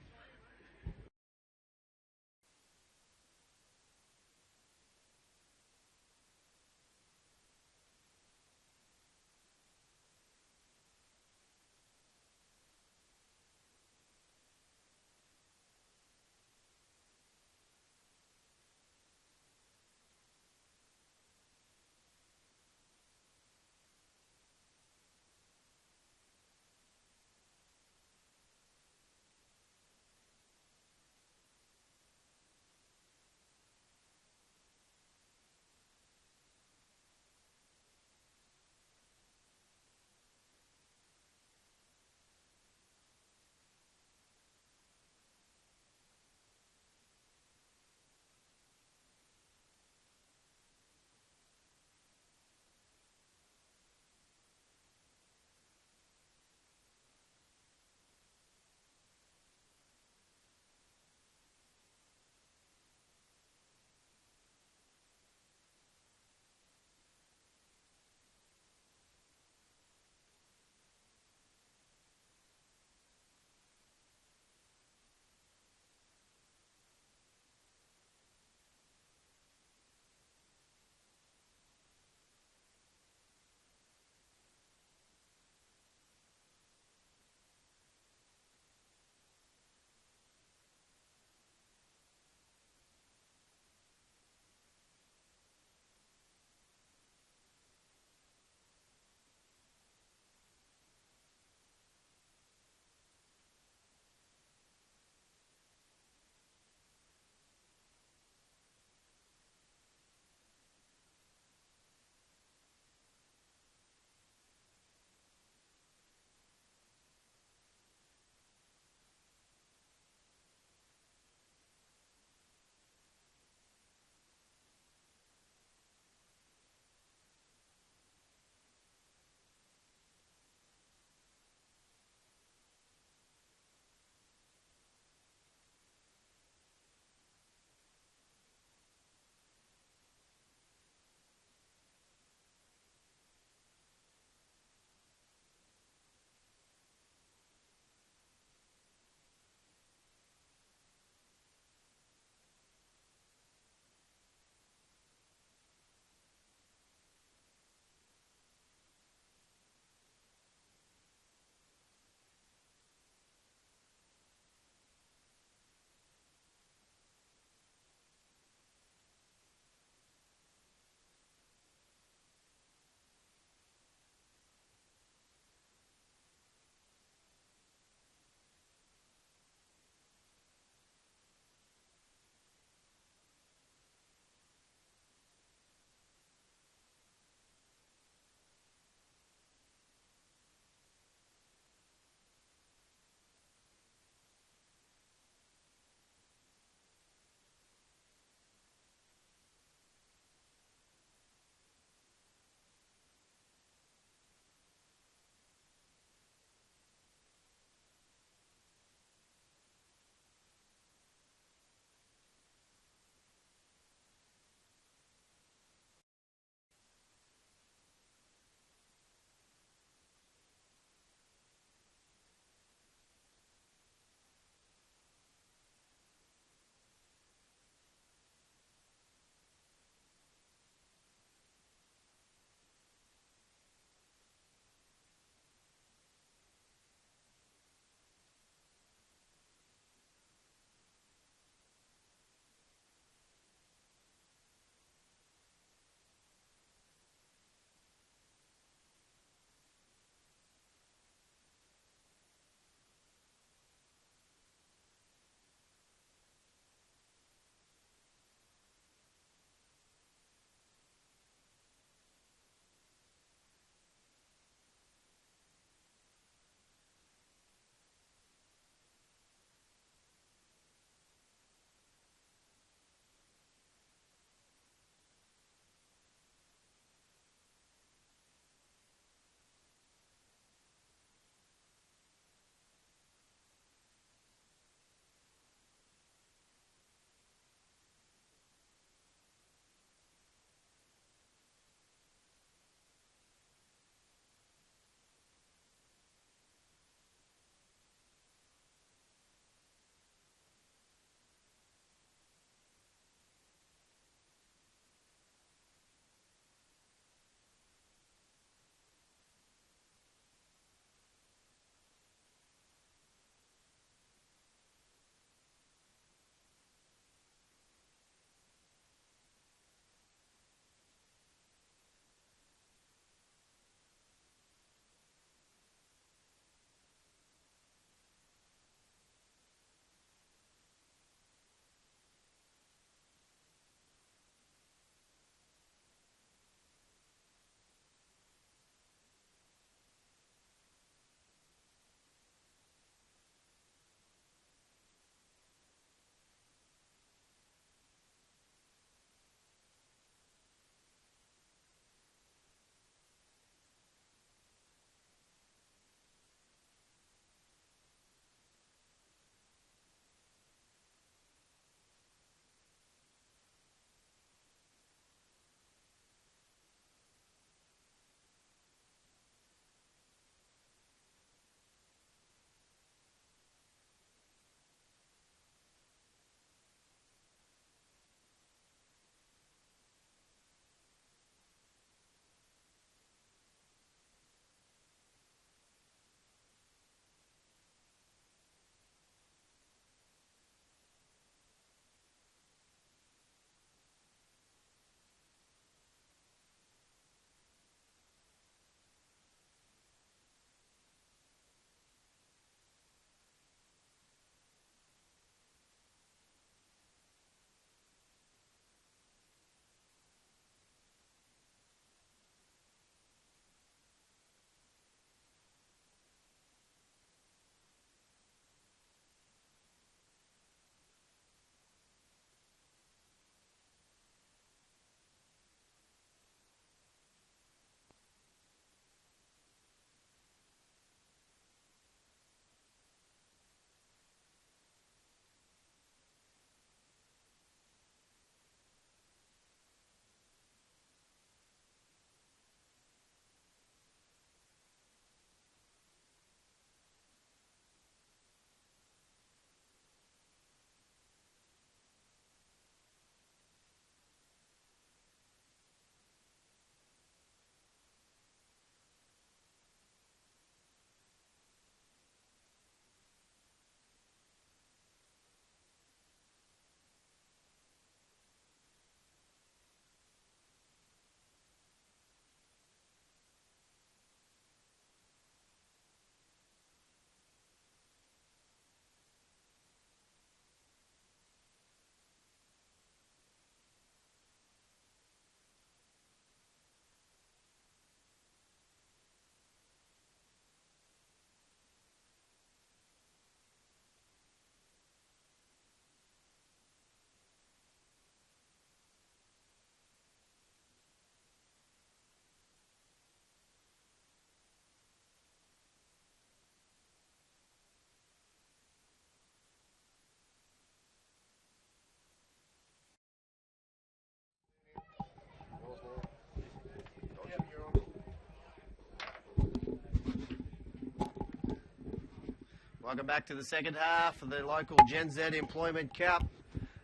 Welcome back to the second half of the local Gen Z Employment Cup.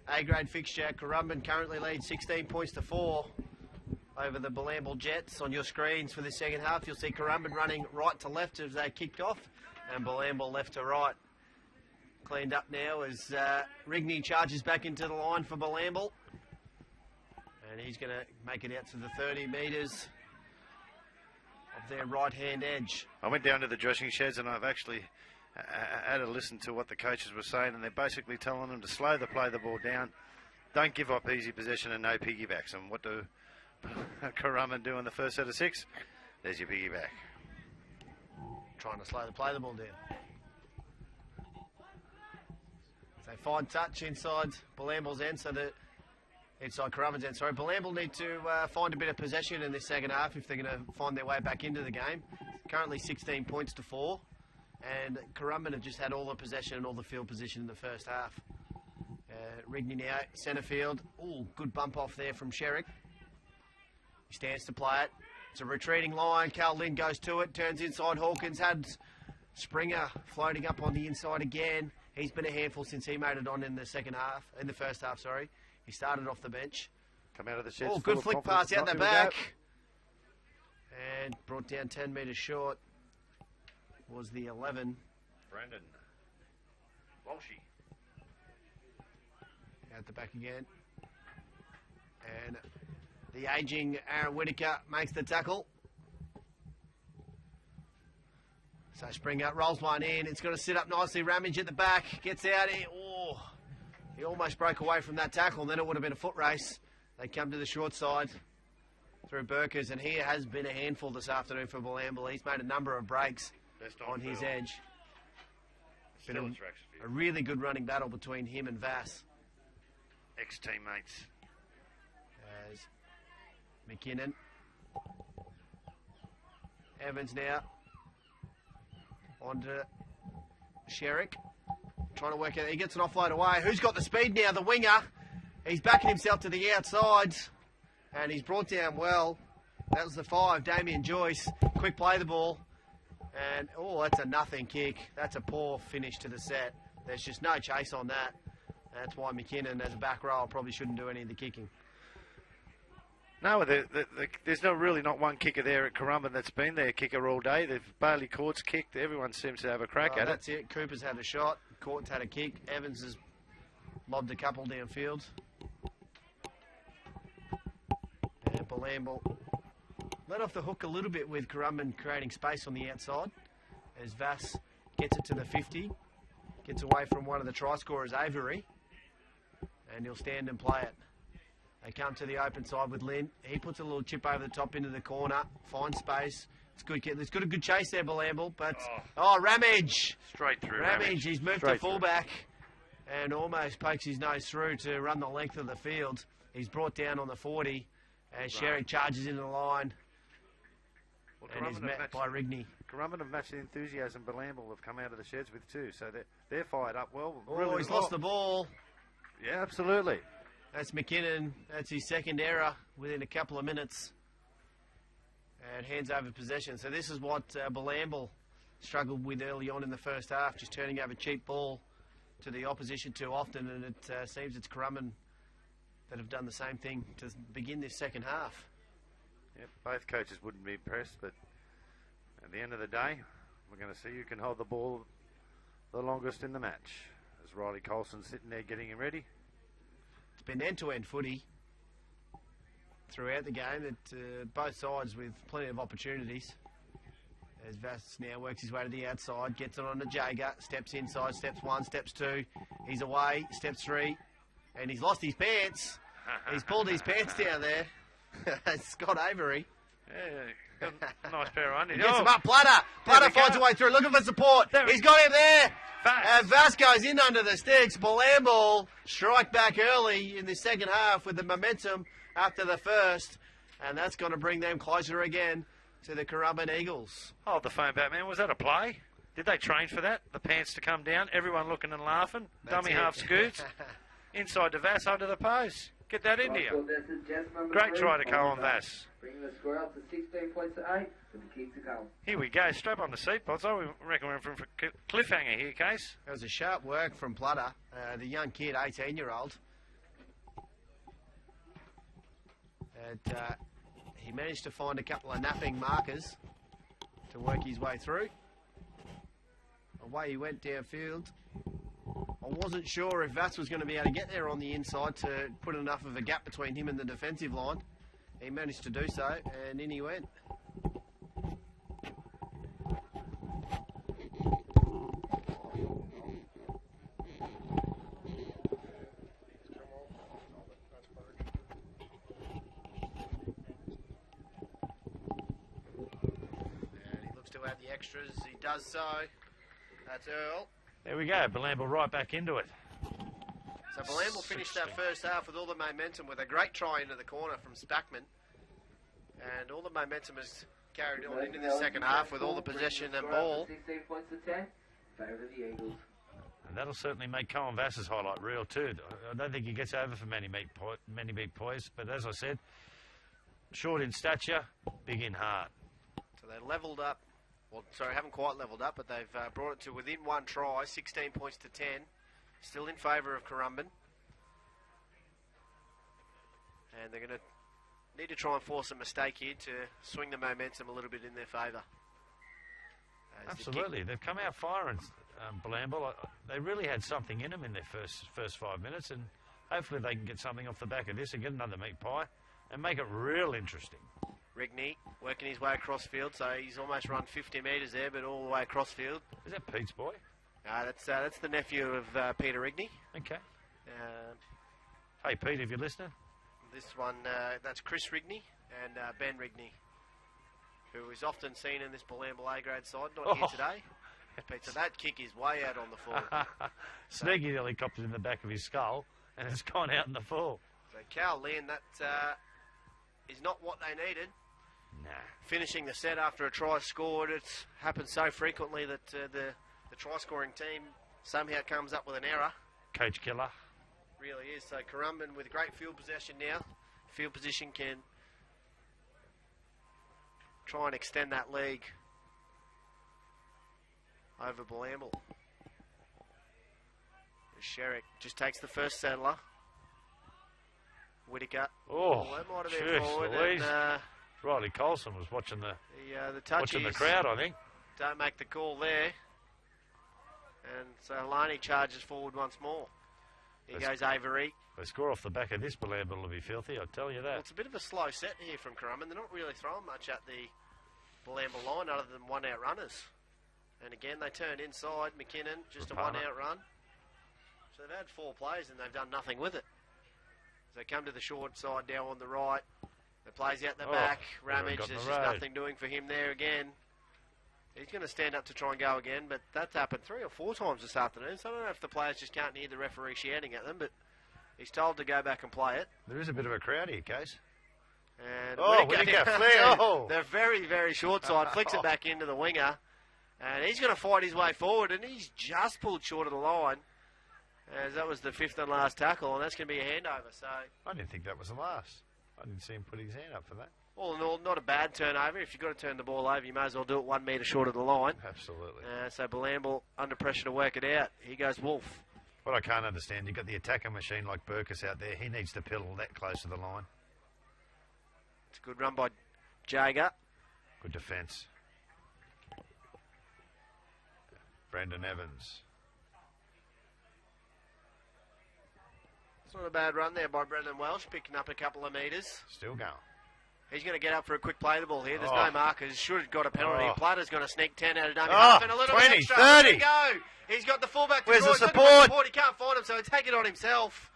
A-grade fixture. Currumbin currently leads 16 points to 4 over the Bilambil Jets. On your screens for the second half, you'll see Currumbin running right to left as they kicked off, and Bilambil left to right. Cleaned up now as Rigney charges back into the line for Bilambil. And he's going to make it out to the 30 metres of their right-hand edge. I went down to the dressing sheds and I've actually had a listen to what the coaches were saying, and they're basically telling them to slow the play the ball down, don't give up easy possession and no piggybacks. And what do Currumbin do in the first set of 6? There's your piggyback. Trying to slow the play the ball down. So fine touch inside Bilambil's end, so that inside Currumbin's end. Sorry, Bilambil need to find a bit of possession in this second half if they're going to find their way back into the game. Currently 16 points to 4. And Currumbin have just had all the possession and all the field position in the first half. Rigney now, centre field. Ooh, good bump off there from Sherrick. He stands to play it. It's a retreating line. Cal Lynn goes to it, turns inside. Hawkins had Springer floating up on the inside again. He's been a handful since he made it on in the first half, sorry. He started off the bench. Come out of the sheds. Oh, good flick pass out the back. And brought down 10 metres short. Was the 11. Brandon Walshy. Out the back again. And the ageing Aaron Whitaker makes the tackle. So Springer rolls one in. It's going to sit up nicely. Ramage at the back. Gets out here. Oh, he almost broke away from that tackle, and then it would have been a foot race. They come to the short side through Burkers, and he has been a handful this afternoon for Bilambil. He's made a number of breaks on his edge. Been a really good running battle between him and Vass. Ex-teammates. As McKinnon. Evans now. On to Sherrick. Trying to work out. He gets an offload away. Who's got the speed now? The winger. He's backing himself to the outside. And he's brought down well. That was the 5, Damien Joyce. Quick play the ball. And, oh, that's a nothing kick. That's a poor finish to the set. There's just no chase on that. That's why McKinnon, as a back row, probably shouldn't do any of the kicking. No, there's not one kicker there at Currumbin that's been their kicker all day. Bailey Court's kicked. Everyone seems to have a crack at it. That's it. Cooper's had a shot. Court's had a kick. Evans has lobbed a couple downfield. And Bilambil let off the hook a little bit with Currumbin creating space on the outside as Vass gets it to the 50. Gets away from one of the try scorers, Avery. And he'll stand and play it. They come to the open side with Lynn. He puts a little chip over the top into the corner. Finds space. It's good. There's got a good chase there, Bilambil. But, Ramage. Straight through. Ramage. He's moved to fullback and almost pokes his nose through to run the length of the field. He's brought down on the 40 as Sherrick charges into the line. Well, and is met by Rigney. Currumbin have matched the enthusiasm Bilambil have come out of the sheds with too. So they're fired up well. Oh, he's lost the ball. Yeah, absolutely. That's McKinnon. That's his second error within a couple of minutes. And hands over possession. So this is what Bilambil struggled with early on in the first half, just turning over cheap ball to the opposition too often. And it seems it's Currumbin that have done the same thing to begin this second half. Yeah, both coaches wouldn't be impressed, but at the end of the day, we're going to see who can hold the ball the longest in the match. As Riley Colson's sitting there getting him ready. It's been end-to-end footy throughout the game at both sides with plenty of opportunities. As Vass now works his way to the outside, gets it on to Jager, steps inside, steps 1, steps 2, he's away, steps 3, and he's lost his pants. He's pulled his pants down there. Scott Avery. Yeah, nice pair of undies. He gets him up. Platter finds a way through, looking for support. He's got him there. And Vass goes in under the sticks. Bilambil strike back early in the second half with the momentum after the first. And that's going to bring them closer again to the Currumbin Eagles. Hold the phone back, man. Was that a play? Did they train for that? The pants to come down, everyone looking and laughing. Dummy half scoots. Inside to Vass under the post. Get that into you. Great try to Cohen Vass. Bringing the score up to 16 points to 8. with the kick to come. Here we go. Strap on the seatbelts. I reckon we're in for a cliffhanger here, Case. It was a sharp work from Plutter, the young kid, 18-year-old. And he managed to find a couple of napping markers to work his way through. Away he went downfield. I wasn't sure if Vats was going to be able to get there on the inside to put enough of a gap between him and the defensive line. He managed to do so, and in he went. And he looks to add the extras. He does so. That's Earl. There we go. Bilambil right back into it. So Bilambil finished that first half with all the momentum with a great try into the corner from Spackman. And all the momentum has carried on into the second half with all the possession and ball. 16 points to 10. Favour of the Eagles. And that'll certainly make Cohen Vass's highlight reel too. I don't think he gets over for many meat poise, but as I said, short in stature, big in heart. So they levelled up. Well, sorry, haven't quite levelled up, but they've brought it to within one try, 16 points to 10. Still in favour of Currumbin. And they're going to need to try and force a mistake here to swing the momentum a little bit in their favour. Absolutely. They've come out firing, Bilambil. They really had something in them in their first 5 minutes, and hopefully they can get something off the back of this and get another meat pie and make it real interesting. Rigney working his way across field, so he's almost run 50 metres there, but all the way across field. Is that Pete's boy? That's the nephew of Peter Rigney. Okay. Hey, Pete, if you're listening. This one, that's Chris Rigney and Ben Rigney, who is often seen in this Bilambil A-grade side, not here today. Peter, that kick is way out on the full. Sneaky helicopter in the back of his skull, and it's gone out in the full. So Cal Lynn, that is not what they needed. Nah. Finishing the set after a try scored, it's happened so frequently that the try-scoring team somehow comes up with an error. Coach killer. Really is. So Currumbin with great field possession now. Field position can try and extend that league over Bilambil. Sherrick just takes the first settler. Whitaker. Oh, that might have been forward. And, Riley Colson was watching the touchies crowd, I think. Don't make the call there. And so Halani charges forward once more. Here goes Avery. They score off the back of this, Bilambil will be filthy, I'll tell you that. Well, it's a bit of a slow set here from Currumbin. They're not really throwing much at the Bilambil line other than one-out runners. And again, they turn inside. McKinnon, just a one-out run. So they've had 4 plays and they've done nothing with it. So they come to the short side now on the right. They plays out the back. Ramage, there's just nothing doing for him there again. He's going to stand up to try and go again, but that's happened 3 or 4 times this afternoon. So I don't know if the players just can't hear the referee shouting at them, but he's told to go back and play it. There is a bit of a crowd here, Case. And Whitaker they're very, very short side. Flicks it back into the winger. And he's going to fight his way forward, and he's just pulled short of the line. As that was the 5th and last tackle, and that's going to be a handover. So I didn't think that was the last. I didn't see him put his hand up for that. All in all, not a bad turnover. If you've got to turn the ball over, you may as well do it 1 metre short of the line. Absolutely. So Bilambil under pressure to work it out. Here goes Wolf. What I can't understand, you've got the attacker machine like Burkus out there. He needs to piddle that close to the line. It's a good run by Jager. Good defence. Brendan Evans. It's not a bad run there by Brendan Welsh, picking up a couple of metres. Still going. He's going to get up for a quick play the ball here. There's no markers. Should have got a penalty. Plutter's going to sneak 10 out of dummy half and a little 20, bit extra. 30. There we go. He's got the fullback to Where's draw. the support? He can't find him, so he'll take it on himself.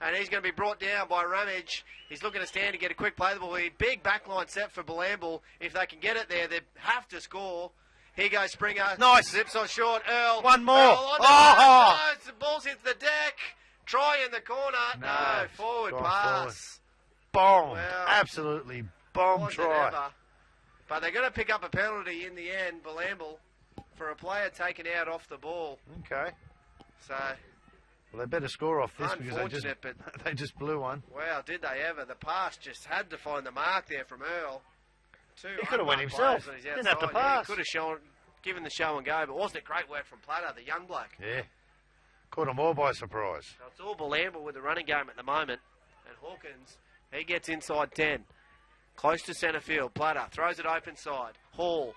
And he's going to be brought down by Ramage. He's looking to stand to get a quick play the ball here. Big backline set for Bilambil. If they can get it there, they have to score. Here goes Springer. Nice. Zips on short. Earl. One more. Earl on the ball hits the deck. Try in the corner. No, forward pass. Bomb. Well, absolutely bomb try. Ever. But they're going to pick up a penalty in the end, Bilambil, for a player taken out off the ball. Okay. So, well, they better score off this because but they just blew one. Wow, did they ever. The pass just had to find the mark there from Earl. He could have went himself. Didn't have to pass. He could have given the show and go, but wasn't it great work from Platter, the young bloke? Yeah. Caught them all by surprise. So it's all Bilambil with the running game at the moment. And Hawkins, he gets inside 10. Close to centre field. Platter throws it open side. Hall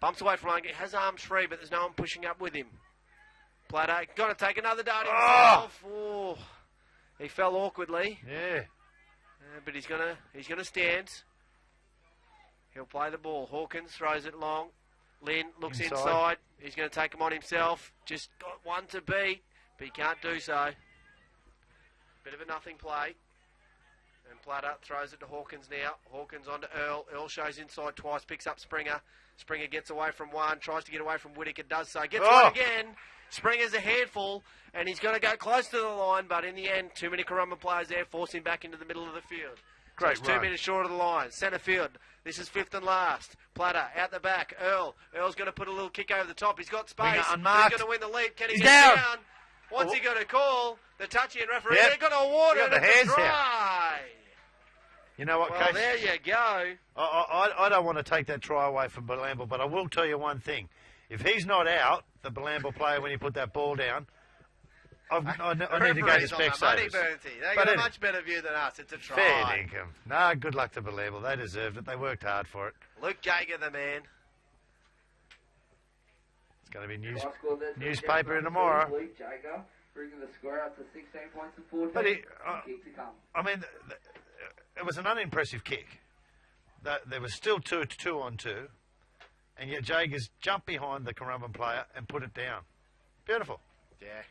bumps away from line. Has arms free, but there's no one pushing up with him. Platter got to take another dart himself. Oh, he fell awkwardly. Yeah. But he's gonna stand. He'll play the ball. Hawkins throws it long. Lynn looks inside. He's going to take him on himself. Just got one to beat, but he can't do so. Bit of a nothing play. And Platter throws it to Hawkins now. Hawkins onto Earl. Earl shows inside twice, picks up Springer. Springer gets away from one, tries to get away from Whittaker, does so. Gets one again. Springer's a handful, and he's going to go close to the line, but in the end, too many Currumbin players there, force him back into the middle of the field. Great so 2 minutes short of the line. Centre field. This is fifth and last. Platter out the back. Earl's going to put a little kick over the top. He's got space. He's going to win the lead. Can he get down? What's he going to call? The touchy and referee. They're going to award it. It's a try. You know what, well, Case? There you go. I don't want to take that try away from Bilambil, but I will tell you one thing. If he's not out, the Bilambil player, when he put that ball down, I need to go to Specsavers. They got a much better view than us. It's a try. Fair dinkum. No, good luck to Bilambil. They deserved it. They worked hard for it. Luke Jager, the man. It's going to be newspaper in tomorrow. Luke Jager bringing the score up to 16 points and 14. But Kick to come. I mean, it was an unimpressive kick. There was still 2-on-2, and yet Jager's jumped behind the Currumbin player and put it down. Beautiful. Yeah.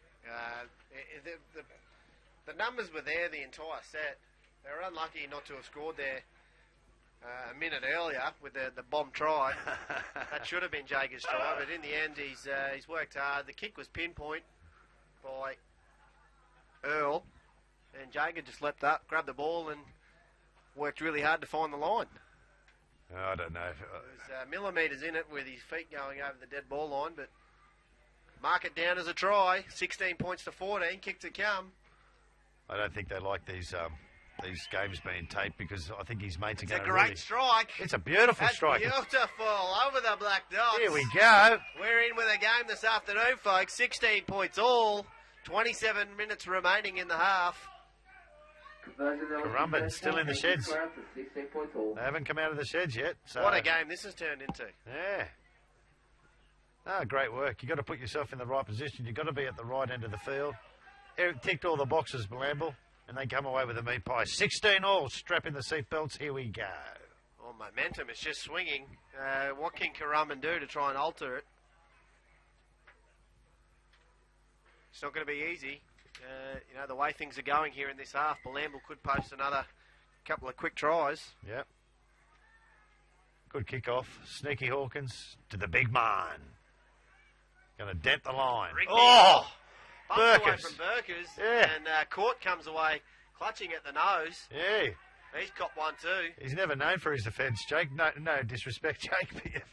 The numbers were there the entire set. They were unlucky not to have scored there a minute earlier with the bomb try. That should have been Jager's try, but in the end he's worked hard. The kick was pinpoint by Earl, and Jager just leapt up, grabbed the ball, and worked really hard to find the line. I don't know. There was millimetres in it with his feet going over the dead ball line, but mark it down as a try. 16 points to 14. Kick to come. I don't think they like these games being taped because I think his mates are going to. It's a great strike. It's a beautiful strike. Beautiful over the black dots. Here we go. We're in with a game this afternoon, folks. 16 points all. 27 minutes remaining in the half. Currumbin still in the sheds. They haven't come out of the sheds yet. So. What a game this has turned into. Yeah. Great work. You've got to put yourself in the right position. You've got to be at the right end of the field. Eric ticked all the boxes, Bilambil, and they come away with a meat pie. 16 all. Strap in the seatbelts. Here we go. Oh, momentum is just swinging. What can Currumbin do to try and alter it? It's not going to be easy. The way things are going here in this half, Bilambil could post another couple of quick tries. Yep. Good kick-off. Sneaky Hawkins to the big man. Going to dent the line. Bumps away Burkers. from Burkers. Yeah. And Court comes away clutching at the nose. Yeah. He's copped one too. He's never known for his defence, Jake. No disrespect, Jake,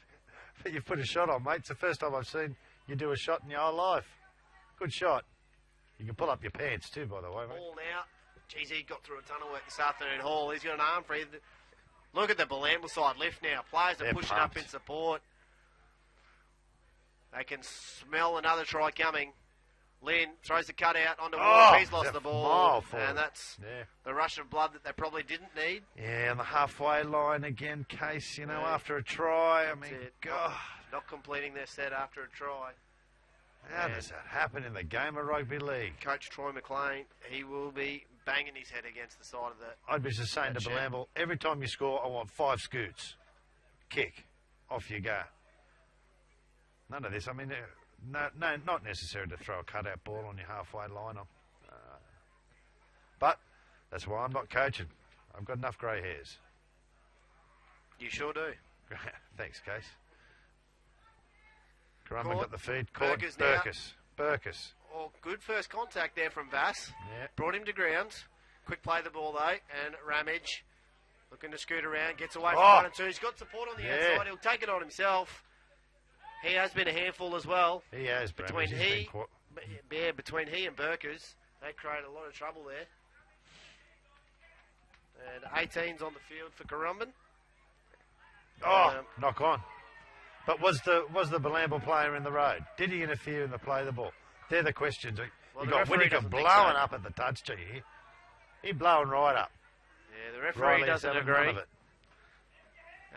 but you've put a shot on, mate. It's the first time I've seen you do a shot in your whole life. Good shot. You can pull up your pants too, by the way, mate. Ball now. Geez, he got through a ton of work this afternoon. Hall. He's got an arm free. Look at the Bilambil side lift now. Players are pushing up in support. They can smell another try coming. Lynn throws the cutout onto Wolf. He's lost the ball. And that's the rush of blood that they probably didn't need. Yeah, on the halfway line again, Case, after a try. I mean, God. Not completing their set after a try. How does that happen in the game of rugby league? Coach Troy McLean, he will be banging his head against the side of that. I'd be just saying to Bilambil, every time you score, I want 5 scoots. Kick. Off you go. None of this. I mean, no, not necessary to throw a cutout ball on your halfway line. But that's why I'm not coaching. I've got enough grey hairs. You sure do. Thanks, Case. Currumbin got the feed. Burkers. Oh, good first contact there from Vass. Yeah. Brought him to ground. Quick play the ball, though. And Ramage looking to scoot around. Gets away from 1 and 2. He's got support on the outside. He'll take it on himself. He has been a handful as well. He has. Between he and Burkers, they create a lot of trouble there. And 18's on the field for Currumbin. Oh, knock on. But was the Bilambil player in the road? Did he interfere in the play of the ball? They're the questions. Well, You the got referee Whittaker doesn't think blowing so. up at the touch to you. He blowing right up. Yeah, the referee Riley's doesn't having agree. none of it.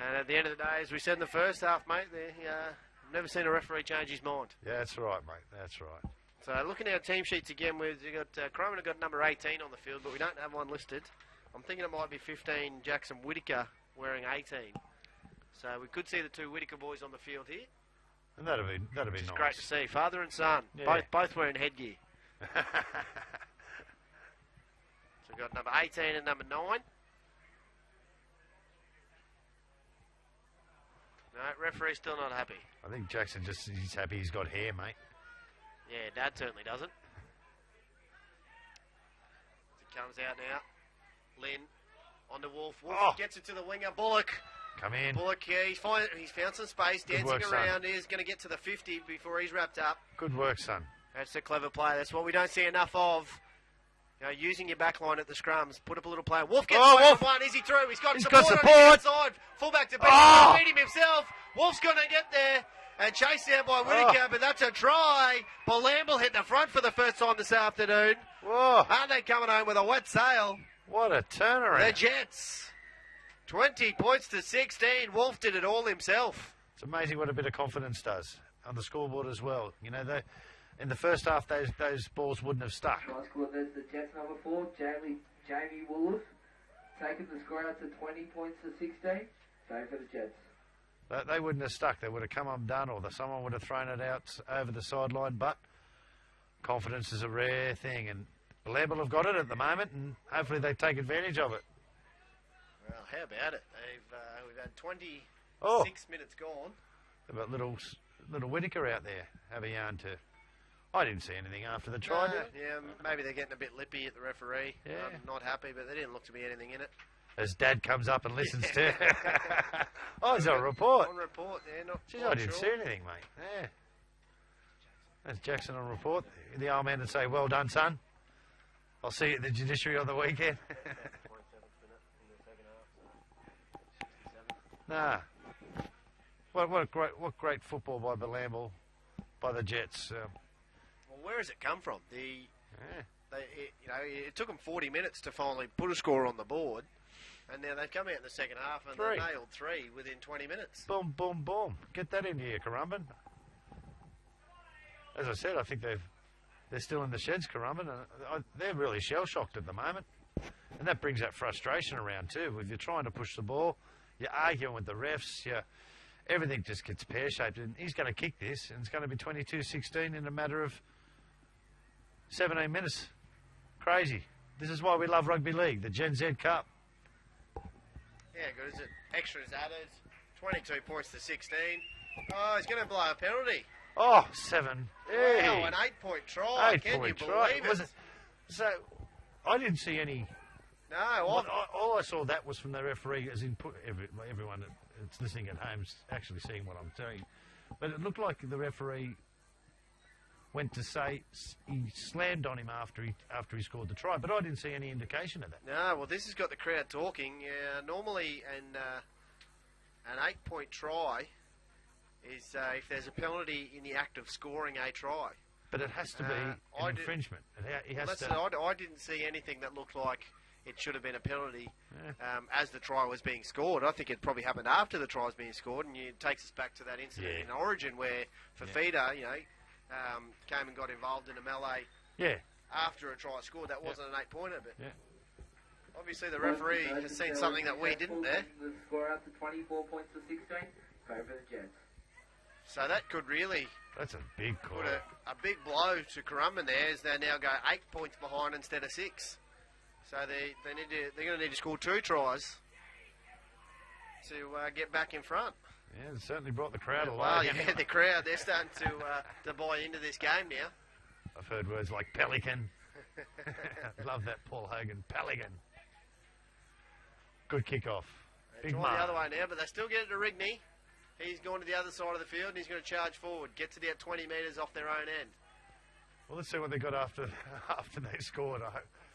And at the end of the day, as we said in the first half, mate, I've never seen a referee change his mind. Yeah, that's right, mate. That's right. So looking at our team sheets again, we've got Currumbin have got number 18 on the field, but we don't have one listed. I'm thinking it might be 15 Jackson Whittaker wearing 18. So we could see the two Whittaker boys on the field here. And that'd be It's nice. great to see. Father and son, Yeah. both wearing headgear. So we've got number 18 and number 9. No, referee's still not happy. I think Jackson he's happy he's got hair, mate. Yeah, Dad certainly doesn't. It comes out now. Lynn on the Wolf. Wolf gets it to the winger. Bullock. Come in. Bullock, yeah, he's found some space, Good dancing work, son. around. He's going to get to the 50 before he's wrapped up. Good work, son. That's a clever play. That's what we don't see enough of. You know, using your back line at the scrums. Put up a little play. Wolf gets away Wolf. from one. Is he through? He's got He's support got on support. the outside. Fullback to beat him. Oh. Beat him himself. Wolf's going to get there and chased down by Whittaker, but that's a try. Bilambil hit the front for the first time this afternoon. Whoa. Aren't they coming home with a wet sail? What a turnaround. The Jets. 20 points to 16. Wolf did it all himself. It's amazing what a bit of confidence does on the scoreboard as well. You know, in the first half, those balls wouldn't have stuck. Try score, there's the Jets number 4, Jamie Woolworth, taking the score out to 20 points to 16. Same for the Jets. They wouldn't have stuck. They would have come undone, or someone would have thrown it out over the sideline. But confidence is a rare thing, and Bilambil have got it at the moment, and hopefully they take advantage of it. Well, how about it? We've had 26 minutes gone. About little Whittaker out there have a yarn to. I didn't see anything after the try. Did I? Yeah, maybe they're getting a bit lippy at the referee. Yeah. Not happy, but there didn't look to be anything in it. As Dad comes up and listens to. Oh, it's a report. On report, yeah, not Jeez, quite I didn't see anything, mate. Yeah. That's Jackson on report. The old man would say, "Well done, son. I'll see you at the judiciary on the weekend." Nah. What great football by Bilambil, by the Jets. Well, where has it come from? It took them 40 minutes to finally put a score on the board, and now they've come out in the second half and they nailed 3 within 20 minutes. Boom, boom, boom. Get that into here, Currumbin. As I said, I think they're still in the sheds, Currumbin, and they're really shell-shocked at the moment. And that brings that frustration around too. If you're trying to push the ball, you're arguing with the refs, everything just gets pear-shaped. And he's going to kick this, and it's going to be 22-16 in a matter of 17 minutes. Crazy. This is why we love rugby league, the Gen Z Cup. Yeah, good, is it? Extras added. 22 points to 16. Oh, he's going to blow a penalty. Oh, 7. Hey. Wow, an 8-point try. Can you believe it? So, I didn't see any. No, all I saw that was from the referee, as in everyone that's listening at home is actually seeing what I'm saying. But it looked like the referee went to say he slammed on him after he scored the try, but I didn't see any indication of that. No, well, this has got the crowd talking. Normally, an 8-point try is if there's a penalty in the act of scoring a try. But it has to be an infringement. I didn't see anything that looked like it should have been a penalty as the try was being scored. I think it probably happened after the try was being scored, and it takes us back to that incident in Origin where Fafita, came and got involved in a melee after a try scored. That wasn't an 8-pointer, but obviously the referee has seen something that we didn't there. The score out to 24 points to 16. Over the Jets. So that could really That's a big call. put a big blow to Currumbin there, as they now go 8 points behind instead of 6. So they're going to need to score 2 tries to get back in front. Yeah, it certainly brought the crowd alive. Well, yeah, the crowd, they're starting to buy into this game now. I've heard words like pelican. Love that, Paul Hogan. Pelican. Good kick-off. They're trying the other way now, but they still get it to Rigney. He's gone to the other side of the field, and he's going to charge forward. Get to the 20 metres off their own end. Well, let's see what they got after they scored.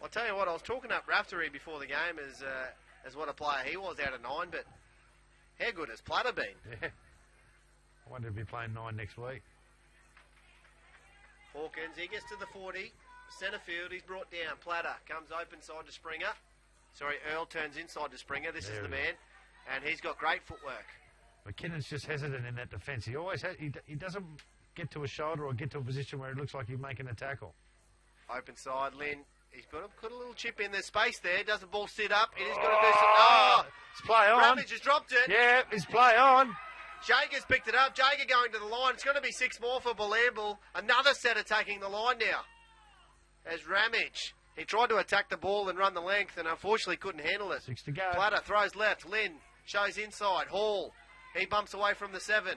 I'll tell you what, I was talking up Raftery before the game as what a player he was out of 9, but How good has Platter been? Yeah. I wonder if he'll be playing 9 next week. Hawkins, he gets to the 40. Centre field, he's brought down. Platter comes open side to Springer. Sorry, Earl turns inside to Springer. This is the man. And he's got great footwork. McKinnon's just hesitant in that defence. He always he doesn't get to a shoulder or get to a position where it looks like he's making a tackle. Open side, Lynn. He's put a little chip in. There's space there. Does the ball sit up? It is going to do some... Oh! It's play on. Ramage has dropped it. Yeah, it's play on. Jager's picked it up. Jager going to the line. It's going to be 6 more for Bilambil. Another setter taking the line now. As Ramage. He tried to attack the ball and run the length and unfortunately couldn't handle it. 6 to go. Platter throws left. Lynn shows inside. Hall. He bumps away from the 7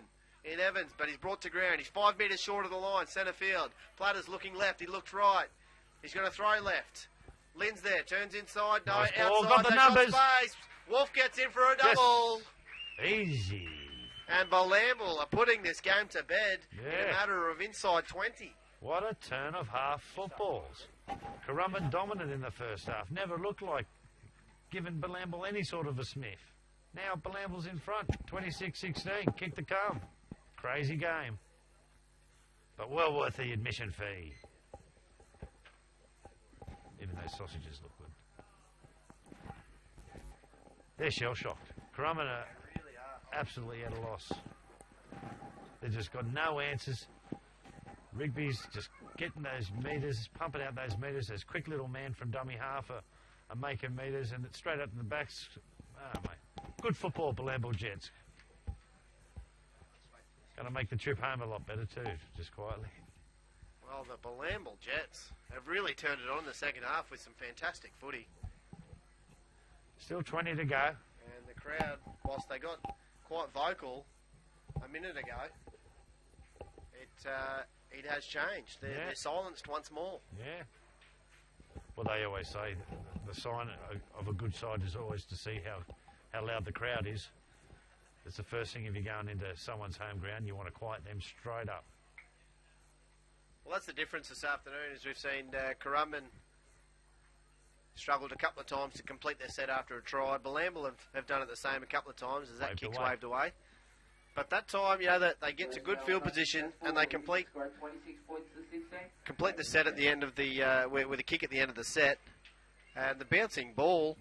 in Evans, but he's brought to ground. He's 5 metres short of the line. Centre field. Platter's looking left. He looks right. He's going to throw left. Lynn's there. Turns inside. No, Nice outside. ball. Got the They've numbers. Space. Wolf gets in for a double. Easy. And Bilambil are putting this game to bed in Yeah. a matter of inside 20. What a turn of half footballs. Currumbin dominant in the first half. Never looked like giving Bilambil any sort of a sniff. Now Bilambil's in front. 26-16. Kick the cum. Crazy game. But well worth the admission fee. Even those sausages look good. They're shell-shocked. Currumbin are absolutely at a loss. They've just got no answers. Rigby's just getting those metres, pumping out those metres. Those quick little man from dummy half are making metres, and it's straight up in the backs. Oh, mate. Good football, Bilambil Jets. Going to make the trip home a lot better too, just quietly. Well, the Bilambil Jets have really turned it on in the second half with some fantastic footy. Still 20 to go. And the crowd, whilst they got quite vocal a minute ago, it has changed. They're silenced once more. Yeah. Well, they always say the sign of a good side is always to see how loud the crowd is. It's the first thing if you're going into someone's home ground, you want to quiet them straight up. Well, that's the difference this afternoon, as we've seen Currumbin struggled a couple of times to complete their set after a try. Bilambil have done it the same a couple of times as that kick's waved away. But that time, that they get to good field position and they complete the set at the end of the with a kick at the end of the set, and the bouncing ball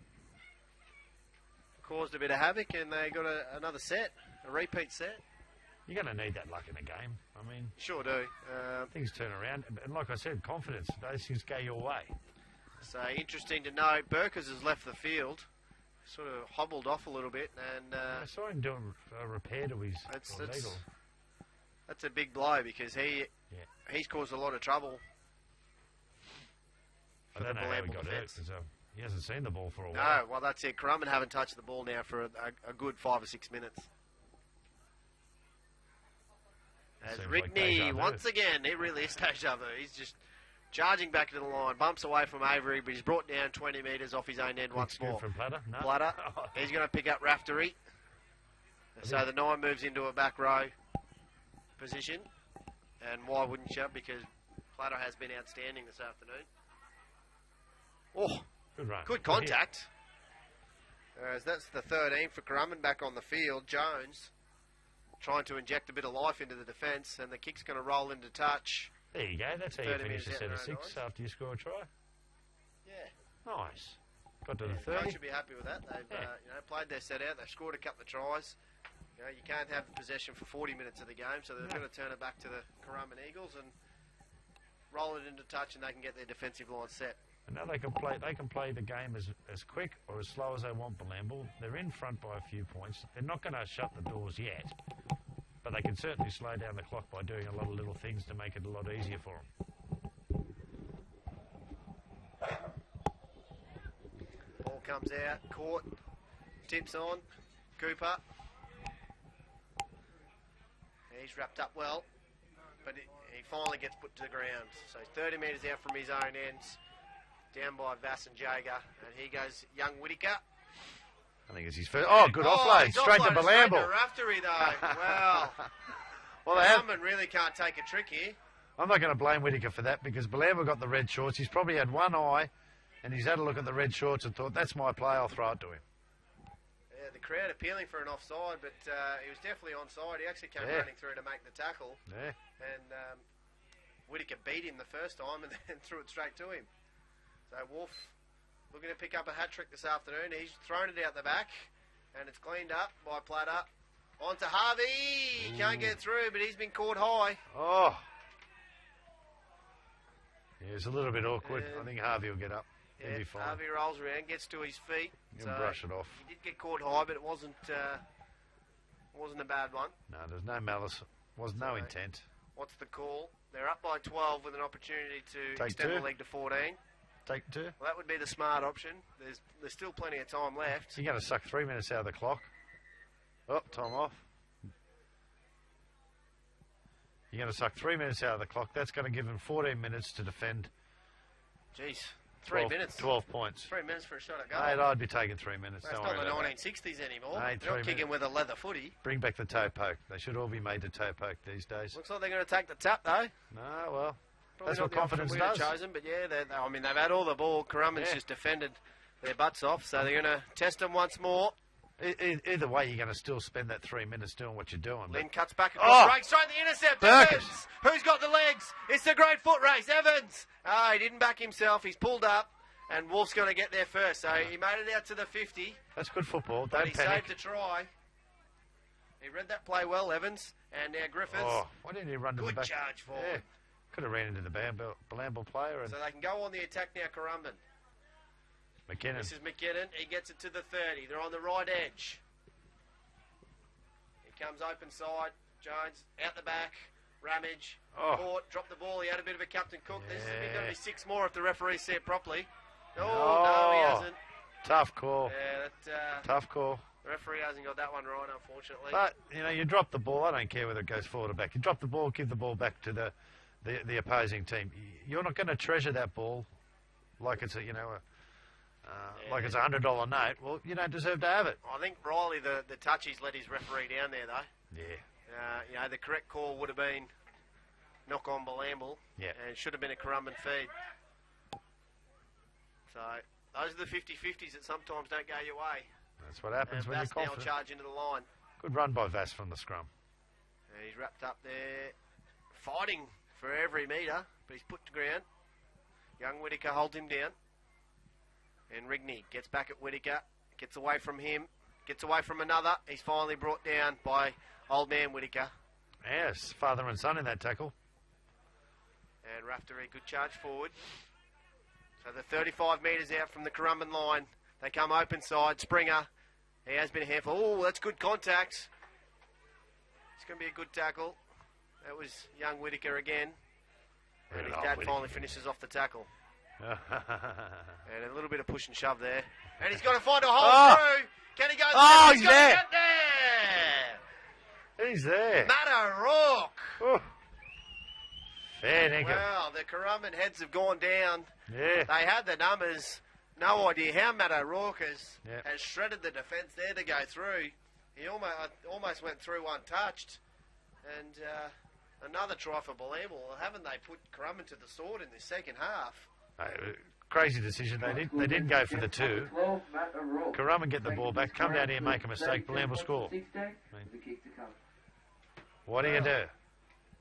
caused a bit of havoc, and they got another set, a repeat set. You're going to need that luck in a game. I mean, Sure do. things turn around, and like I said, confidence. Those things go your way. So interesting to note, Burkers has left the field, sort of hobbled off a little bit, and I saw him doing a repair to his leg. That's a big blow because he's caused a lot of trouble. I don't know how he got hurt because he hasn't seen the ball for a while. No, well that's it. Currumbin haven't touched the ball now for a good 5 or 6 minutes. As Seems like Rigney, deja vu. once again, it really is deja vu. He's just charging back to the line, bumps away from Avery, but he's brought down 20 metres off his own end once more. From Platter? No. Platter, he's going to pick up Raftery. So the 9 moves into a back row position. And why wouldn't you? Because Platter has been outstanding this afternoon. Oh, Good run. good contact. As that's the 13 for Currumbin back on the field. Jones trying to inject a bit of life into the defence, and the kick's going to roll into touch. There you go. That's how you 30 finish a metres set out of and 6 nice. after you score a try. Yeah. Nice. Got to the Coach 30. should be happy with that. They've played their set out. They've scored a couple of tries. You can't have possession for 40 minutes of the game, so they're going to turn it back to the Currumbin Eagles and roll it into touch, and they can get their defensive line set. And now they can play the game as quick or as slow as they want, Bilambil. They're in front by a few points. They're not going to shut the doors yet, but they can certainly slow down the clock by doing a lot of little things to make it a lot easier for them. Ball comes out, caught, tips on, Cooper. He's wrapped up well, but he finally gets put to the ground. So he's 30 metres out from his own ends, down by Vass and Jager, and he goes young Whittaker. I think it's his first. Oh, good offload. He's Straight to offloaded Bilambil. Straight to Raftery, though. Well, Well, they have. Currumbin really can't take a trick here. I'm not going to blame Whittaker for that because Bilambil got the red shorts. He's probably had one eye and he's had a look at the red shorts and thought, that's my play, I'll throw it to him. Yeah, the crowd appealing for an offside, but he was definitely onside. He actually came running through to make the tackle. Yeah. And Whittaker beat him the first time and then threw it straight to him. So Wolf looking to pick up a hat-trick this afternoon. He's thrown it out the back, and it's cleaned up by Platter. On to Harvey. He can't get through, but he's been caught high. Oh. Yeah, it's a little bit awkward. I think Harvey will get up. He'll be fine. Harvey rolls around, gets to his feet. He'll brush it off. He did get caught high, but it wasn't a bad one. No, there's no malice. Was no intent. What's the call? They're up by 12 with an opportunity to extend the league to 14. Take 2. Well, that would be the smart option. There's still plenty of time left. You're going to suck 3 minutes out of the clock. Oh, time off. You're going to suck 3 minutes out of the clock. That's going to give them 14 minutes to defend. Jeez, 3 minutes. 12 points. 3 minutes for a shot at goal. Mate, I'd be taking 3 minutes. That's not the 1960s anymore. Mate, they're not kicking with a leather footy. Bring back the toe poke. They should all be made to toe poke these days. Looks like they're going to take the tap, though. No, well, probably that's what confidence we'd does. Have chosen, but yeah, they've had all the ball. Currumbin's just defended their butts off, so they're going to test them once more. Either way, you're going to still spend that 3 minutes doing what you're doing. Lynn cuts back across the break, straight the intercept. Burgess. Evans, who's got the legs? It's the great foot race. Evans. He didn't back himself. He's pulled up, and Wolf's going to get there first. So he made it out to the 50. That's good football. But Don't he panic. saved a try. He read that play well, Evans. And now Griffiths. Oh, why didn't he run to the Good back? charge forward. Yeah. Could have ran into the Bilambil player. And So they can go on the attack now, Currumbin. McKinnon. This is McKinnon. He gets it to the 30. They're on the right edge. He comes open side. Jones out the back. Ramage. Caught. Dropped the ball. He had a bit of a Captain Cook. This is going to be 6 more if the referees see it properly. No, he hasn't. Tough call. Yeah, Tough call. the referee hasn't got that one right, unfortunately. But, you drop the ball. I don't care whether it goes forward or back. You drop the ball, give the ball back to the opposing team. You're not going to treasure that ball like it's like it's $100 note. Well, you don't deserve to have it. I think Riley, the touchies, let his referee down there, though. Yeah. The correct call would have been knock on Bilambil. Yeah. And should have been a Currumbin feed. So, those are the 50-50s that sometimes don't go your way. That's what happens And when you're Vass now confident. charge into the line. Good run by Vass from the scrum. And he's wrapped up there, fighting for every metre, but he's put to ground. Young Whittaker holds him down. And Rigney gets back at Whittaker, gets away from him, gets away from another. He's finally brought down by old man Whittaker. Yes, father and son in that tackle. And Raftery, good charge forward. So they're 35 metres out from the Currumbin line. They come open side. Springer, he has been a handful. Oh, that's good contact. It's going to be a good tackle. That was young Whittaker again. And his dad finally finishes off the tackle. And a little bit of push and shove there. And he's got to find a hole through. Can he go there? He's there. Get there. He's there. Matt O'Rourke. Oh. Fair dinkum. Wow, the Currumbin heads have gone down. Yeah. They had the numbers. No idea how Matt O'Rourke has shredded the defence there to go through. He almost went through untouched. And another try for Bilambil. Haven't they put Currumbin to the sword in this second half? Crazy decision. They didn't go for the 2. Currumbin get the ball back, come down here, make a mistake. Bilambil score. What do you do?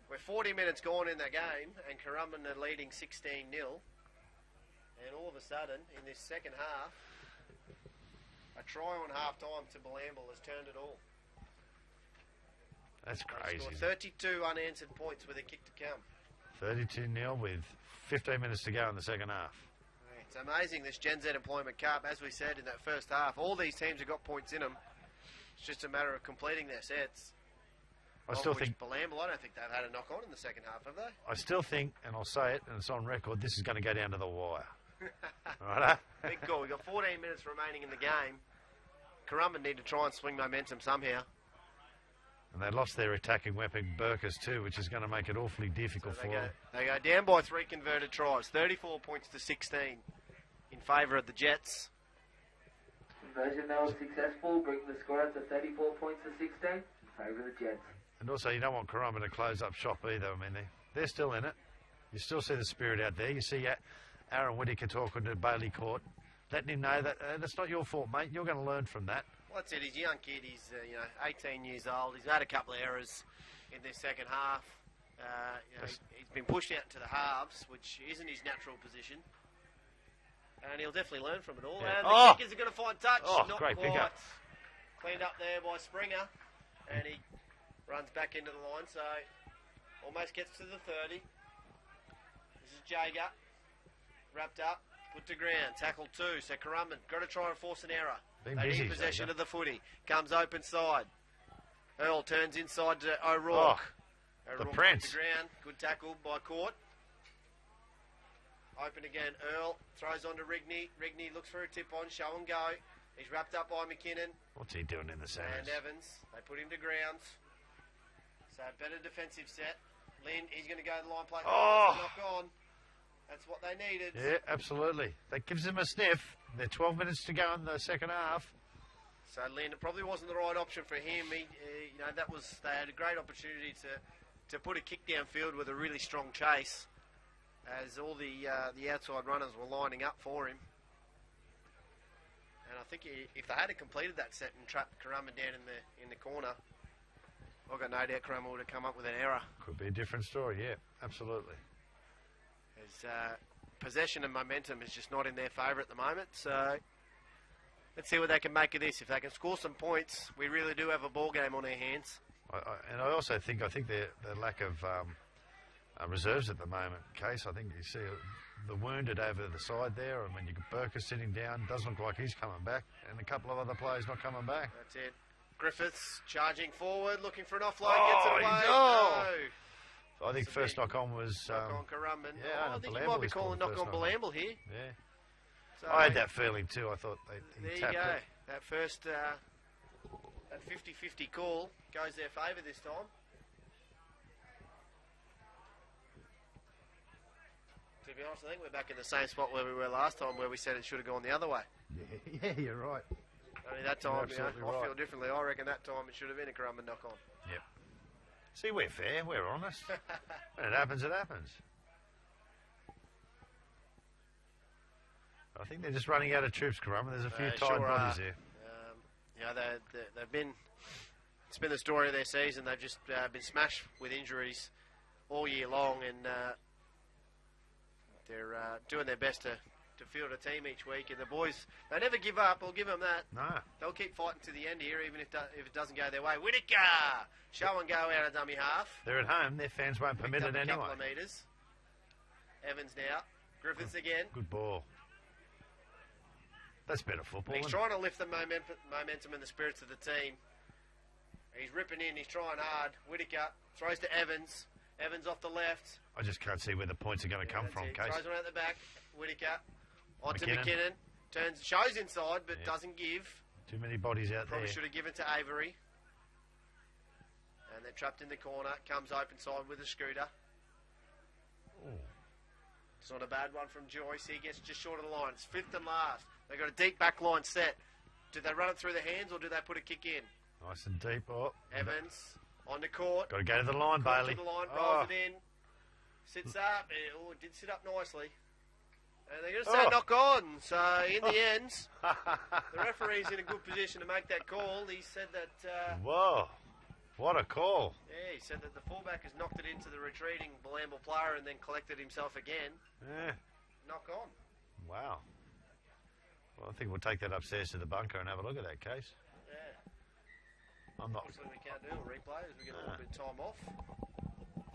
We're 40 minutes gone in the game, and Currumbin are leading 16-0. And all of a sudden, in this second half, a try on half-time to Bilambil has turned it all. That's crazy. 32 unanswered points with a kick to come. 32-0 with 15 minutes to go in the second half. It's amazing, this Gen Z Employment Cup. As we said in that first half, all these teams have got points in them. It's just a matter of completing their sets. I still think Bilambil, I don't think they've had a knock on in the second half, have they? I still think, and I'll say it, and it's on record, this is going to go down to the wire. Right? Big call. We've got 14 minutes remaining in the game. Currumbin need to try and swing momentum somehow. And they lost their attacking weapon, Burkers, too, which is going to make it awfully difficult for them. They go down by 3 converted tries, 34 points to 16 in favour of the Jets. Conversion now is successful, bringing the score up to 34 points to 16 in favour of the Jets. And also, you don't want Currumbin to close up shop either. I mean, they're still in it. You still see the spirit out there. You see Aaron Whittaker talking to Bailey Court. letting him know that that's not your fault, mate. You're going to learn from that. Well, that's it. He's a young kid. He's 18 years old. He's had a couple of errors in this second half. He's been pushed out to the halves, which isn't his natural position. And he'll definitely learn from it all. Yeah. And the kickers are going to find touch. Oh, Not great quite. pickup. Cleaned up there by Springer. And he runs back into the line. So almost gets to the 30. This is Jager. Wrapped up. Put to ground. Tackle 2. So Currumbin got to try and force an error. They need possession of the footy. Comes open side. Earl turns inside to O'Rourke. The O'Rourke Prince. to ground. Good tackle by Court. Open again. Earl throws on to Rigney. Rigney looks for a tip on. Show and go. He's wrapped up by McKinnon. What's he doing in the And sands? Evans. They put him to ground. So better defensive set. Lynn, he's going to go to the line play. Oh. Knock on. That's what they needed. Yeah, absolutely. That gives him a sniff. They're 12 minutes to go in the second half. So Lynn, it probably wasn't the right option for him. They had a great opportunity to put a kick downfield with a really strong chase, as all the outside runners were lining up for him. And I think if they had completed that set and trapped Currumbin down in the corner, I've got no doubt Currumbin would have come up with an error. Could be a different story, yeah, absolutely. As possession and momentum is just not in their favour at the moment. So let's see what they can make of this. If they can score some points, we really do have a ball game on our hands. I also think the lack of reserves at the moment, Case. I think you see the wounded over the side there, and when you got Burker sitting down, doesn't look like he's coming back, and a couple of other players not coming back. That's it. Griffiths charging forward, looking for an offload, gets it away. No. No. I think first knock on was Knock on Currumbin. yeah, I think Bilambil you might be is calling called knock on first knock on. Bilambil here. Yeah, So I had that feeling too. I thought there he you tapped go. it. That first that 50-50 call goes their favour this time. To be honest, I think we're back in the same spot where we were last time, where we said it should have gone the other way. Yeah, you're right. Only that time, You're absolutely I right. feel differently. I reckon that time it should have been a Currumbin knock on. Yep. See, we're fair. We're honest. When it happens, it happens. I think they're just running out of troops, Currumbin. There's a few They tired sure bodies are. there. They've been. It's been the story of their season. They've just been smashed with injuries all year long, and they're doing their best to field a team each week. And the boys, they never give up. I'll give them that. No. They'll keep fighting to the end here, even if it doesn't go their way. Whittaker, show and go out of dummy half. They're at home. Their fans won't permit Picked it up a anyway. couple of metres. Evans now. Griffiths again. Good ball. That's better football. He's isn't trying to lift the momentum and the spirits of the team. He's ripping in. He's trying hard. Whittaker throws to Evans. Evans off the left. it? I just can't see where the points are going to come That's from, it. Case. Throws one out the back. Whittaker onto McKinnon. McKinnon. Shows inside, but Yeah. doesn't give. Too many bodies out Probably there. should have given to Avery. And they're trapped in the corner. Comes open side with a scooter. Ooh. It's not a bad one from Joyce. He gets just short of the line. It's fifth and last. They've got a deep back line set. Do they run it through the hands or do they put a kick in? Nice and deep. Oh, Evans on the court. got to go to the line, Court Bailey. to the line, Oh. rolls it in. Sits up. It did sit up nicely. And they're going to say Oh. knock on. So in the end, the referee's in a good position to make that call. He said that... Whoa. What a call. Yeah, he said that the fullback has knocked it into the retreating Bilambil player and then collected himself again. Yeah. Knock on. Wow. Well, I think we'll take that upstairs to the bunker and have a look at that, Case. Yeah. I'm not Unfortunately, we can't do a replay as we get a little bit of time off.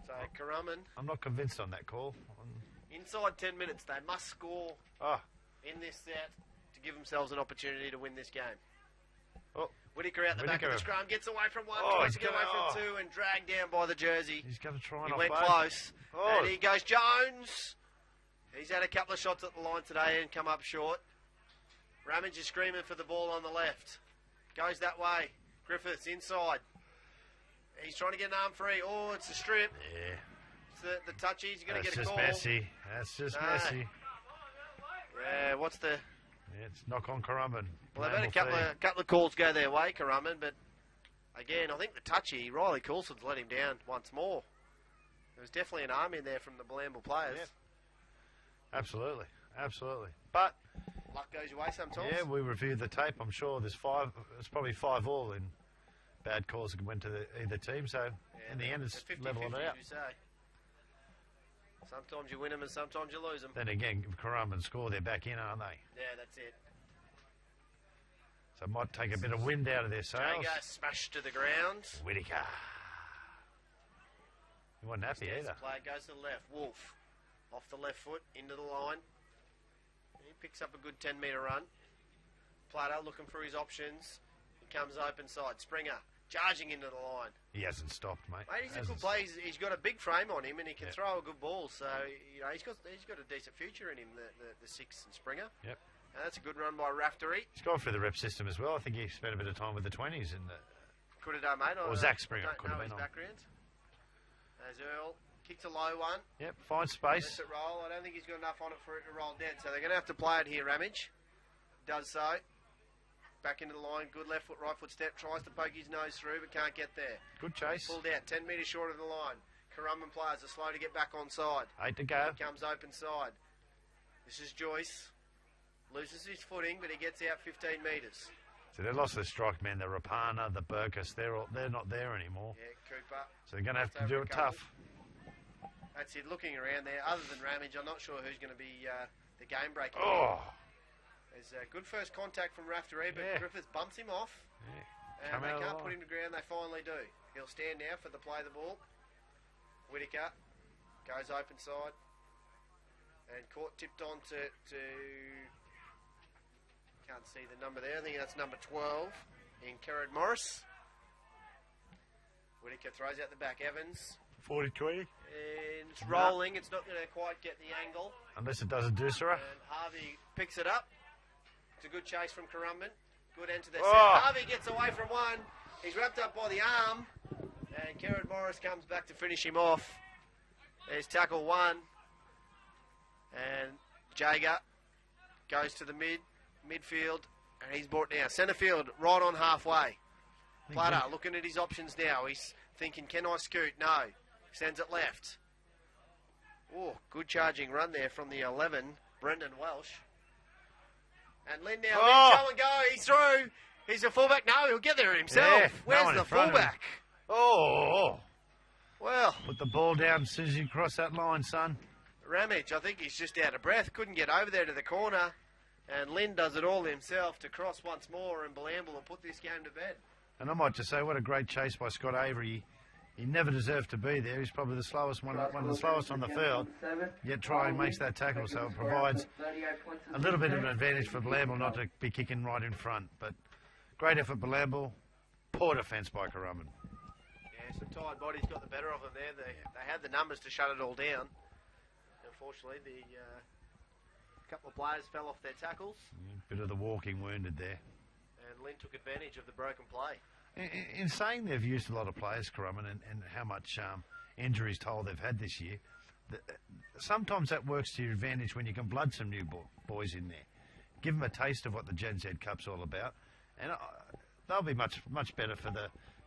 So, Currumbin, convinced on that call. inside 10 minutes, they must score Oh. in this set to give themselves an opportunity to win this game. Oh. Whittaker out the back of the Whittaker. scrum, gets away from one, Oh, tries he's to get away gonna- from two, and dragged down by the jersey. He's going to try and He went offload. close, Oh. and he goes Jones. He's had a couple of shots at the line today and come up short. Ramage is screaming for the ball on the left. Goes that way. Griffiths inside. He's trying to get an arm free. Oh, it's a strip. Yeah. It's the touchy. He's going to That's get a just call. messy. That's just No. messy. Yeah, what's the... Yeah, it's knock on Currumbin. Well, they've had a couple of calls go their way, Currumbin, but again, I think the touchy, Riley Coulson's let him down once more. There was definitely an arm in there from the Bilambil players. Yep. Absolutely. Absolutely. But luck goes your way sometimes. Yeah, we reviewed the tape. I'm sure there's it's probably 5-all in bad calls that went to either team. So in the end, it's level it out. You say. Sometimes you win them and sometimes you lose them. Then again, if Currumbin score, they're back in, aren't they? Yeah, that's it. So it might take a bit of wind out of their sails. Jago smashed to the ground. Whitaker. He wasn't happy either. Play goes to the left. Wolf off the left foot into the line. He picks up a good 10-metre run. Plato looking for his options. He comes open side. Springer charging into the line. He hasn't stopped, mate. He's a good player. He's got a big frame on him, and he can throw a good ball. So he's got a decent future in him. The 6 and Springer. Yep. And that's a good run by Raftery. He's gone through the rep system as well. I think he spent a bit of time with the 20s in the. Could have done, mate. Or Zach Springer could have been his on. background. As Earl kicks a low one. Yep. Fine space. Lets it roll. I don't think he's got enough on it for it to roll dead. So they're going to have to play it here. Ramage does so. Back into the line, good left foot, right foot step, tries to poke his nose through, but can't get there. Good chase. Pulled out, 10 metres short of the line. Currumbin players are slow to get back on side. 8 to go. He comes open side. This is Joyce. Loses his footing, but he gets out 15 metres. So they lost their strike men, the Rapana, the Burkus, they're not there anymore. Yeah, Cooper. So they're going to have to do it tough. That's it, looking around there. Other than Ramage, I'm not sure who's going to be the game breaker. Oh! There's a good first contact from Raftery, but Griffiths bumps him off. Yeah. And they can't put him to ground. They finally do. He'll stand now for the play the ball. Whitaker goes open side. And caught tipped on to can't see the number there. I think that's number 12 in Kerrod Morris. Whitaker throws out the back. Evans. 40-20. And it's rolling. It's not going to quite get the angle. Unless it does a deucer. And Harvey picks it up. It's a good chase from Currumbin. Good end to the set. Oh. Harvey gets away from one. He's wrapped up by the arm. And Kerrod Morris comes back to finish him off. There's tackle 1. And Jager goes to the midfield. And he's brought down. Centre field, right on halfway. Platter looking at his options now. He's thinking, can I scoot? No. Sends it left. Oh, good charging run there from the 11, Brendan Welsh. And Lynn now, go and go. He's through. He's a fullback. No, he'll get there himself. Yeah, where's the fullback? Oh. Well. Put the ball down as soon as you cross that line, son. Ramage, I think he's just out of breath. Couldn't get over there to the corner. And Lynn does it all himself to cross once more and Bilambil will put this game to bed. And I might just say, what a great chase by Scott Avery. He never deserved to be there. He's probably the slowest one of the slowest on the field. Yet try and makes that tackle, so it provides a little bit of an advantage for Bilambil not to be kicking right in front. But great effort, Bilambil. Poor defence by Currumbin. Yeah, some tired bodies got the better of them there. They had the numbers to shut it all down. Unfortunately, the couple of players fell off their tackles. Bit of the walking wounded there. And Lynn took advantage of the broken play. In saying they've used a lot of players, Currumbin, and how much injuries toll they've had this year, sometimes that works to your advantage when you can blood some new boys in there. Give them a taste of what the Gen Z Cup's all about, and they'll be much better for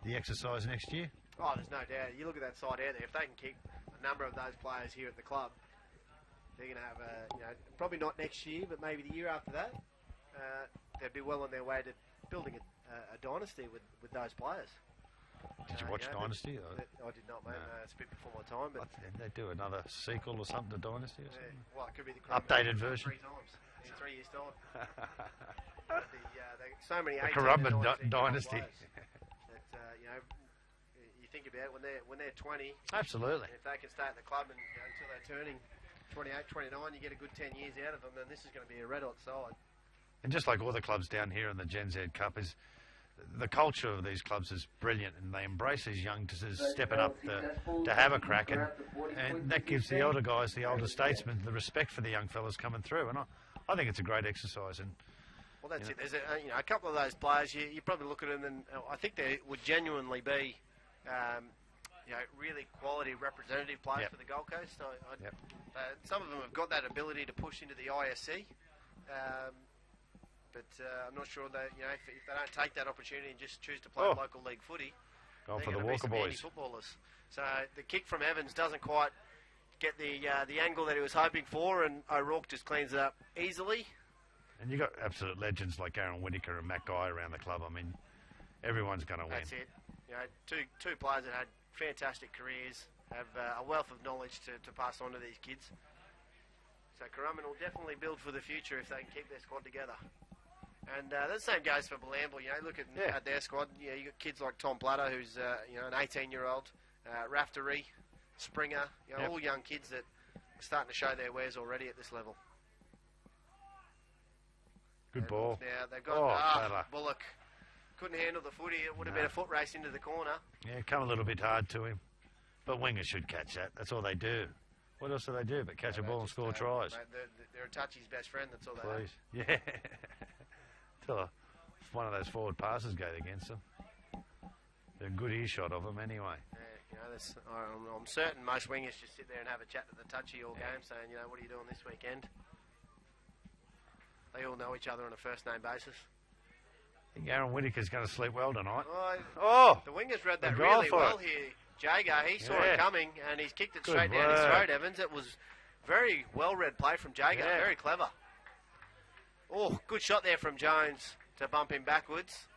the exercise next year. Oh, there's no doubt. You look at that side out there, if they can keep a number of those players here at the club, they're going to have probably not next year, but maybe the year after that, they'd be well on their way to building a dynasty with those players. Did you watch Dynasty? I did not, mate. No. It's a bit before my time. But they do another sequel or something to Dynasty or something? Well, it could be the updated version. 3 times in 3 years' time. So many the Currumbin Dynasty. That, you think about it, when they're 20. Absolutely. If they can stay at the club and until they're turning 28, 29, you get a good 10 years out of them, then this is going to be a red-hot side. And just like all the clubs down here in the Gen Z Cup, is the culture of these clubs is brilliant, and they embrace these youngsters stepping up to have a crack, and that gives the older guys, the older statesmen, the respect for the young fellas coming through, and I think it's a great exercise. And well, that's it. There's a couple of those players. You probably look at them, and I think they would genuinely be, really quality representative players for the Gold Coast. Some of them have got that ability to push into the ISC. But I'm not sure that if they don't take that opportunity and just choose to play local league footy, going for the Walker boys. Footballers. So the kick from Evans doesn't quite get the angle that he was hoping for, and O'Rourke just cleans it up easily. And you got absolute legends like Aaron Whittaker and Matt Guy around the club. I mean, everyone's going to win. That's it. You know, two players that had fantastic careers, have a wealth of knowledge to pass on to these kids. So Currumbin will definitely build for the future if they can keep their squad together. And the same goes for Bilambil. You know, look at their squad. You know, you got kids like Tom Platter, who's you know, an 18-year-old, Raftery, Springer. You know, all young kids that are starting to show their wares already at this level. Good ball. Now they've got Bullock. Couldn't handle the footy. It would have been a foot race into the corner. Yeah, come a little bit hard to him. But wingers should catch that. That's all they do. What else do they do but catch a ball and score tries? Mate, they're a touchy's best friend. That's all they do. Yeah. Till if one of those forward passes go against them. They're a good earshot of them anyway. Yeah, you know, I'm certain most wingers just sit there and have a chat to the touchy all game saying, you know, what are you doing this weekend? They all know each other on a first-name basis. I think Aaron Whittaker's going to sleep well tonight. The wingers read that really well here. Jager, he saw it coming, and he's kicked it straight down his throat, Evans. It was very well-read play from Jager. Very clever. Oh, good shot there from Jones to bump him backwards.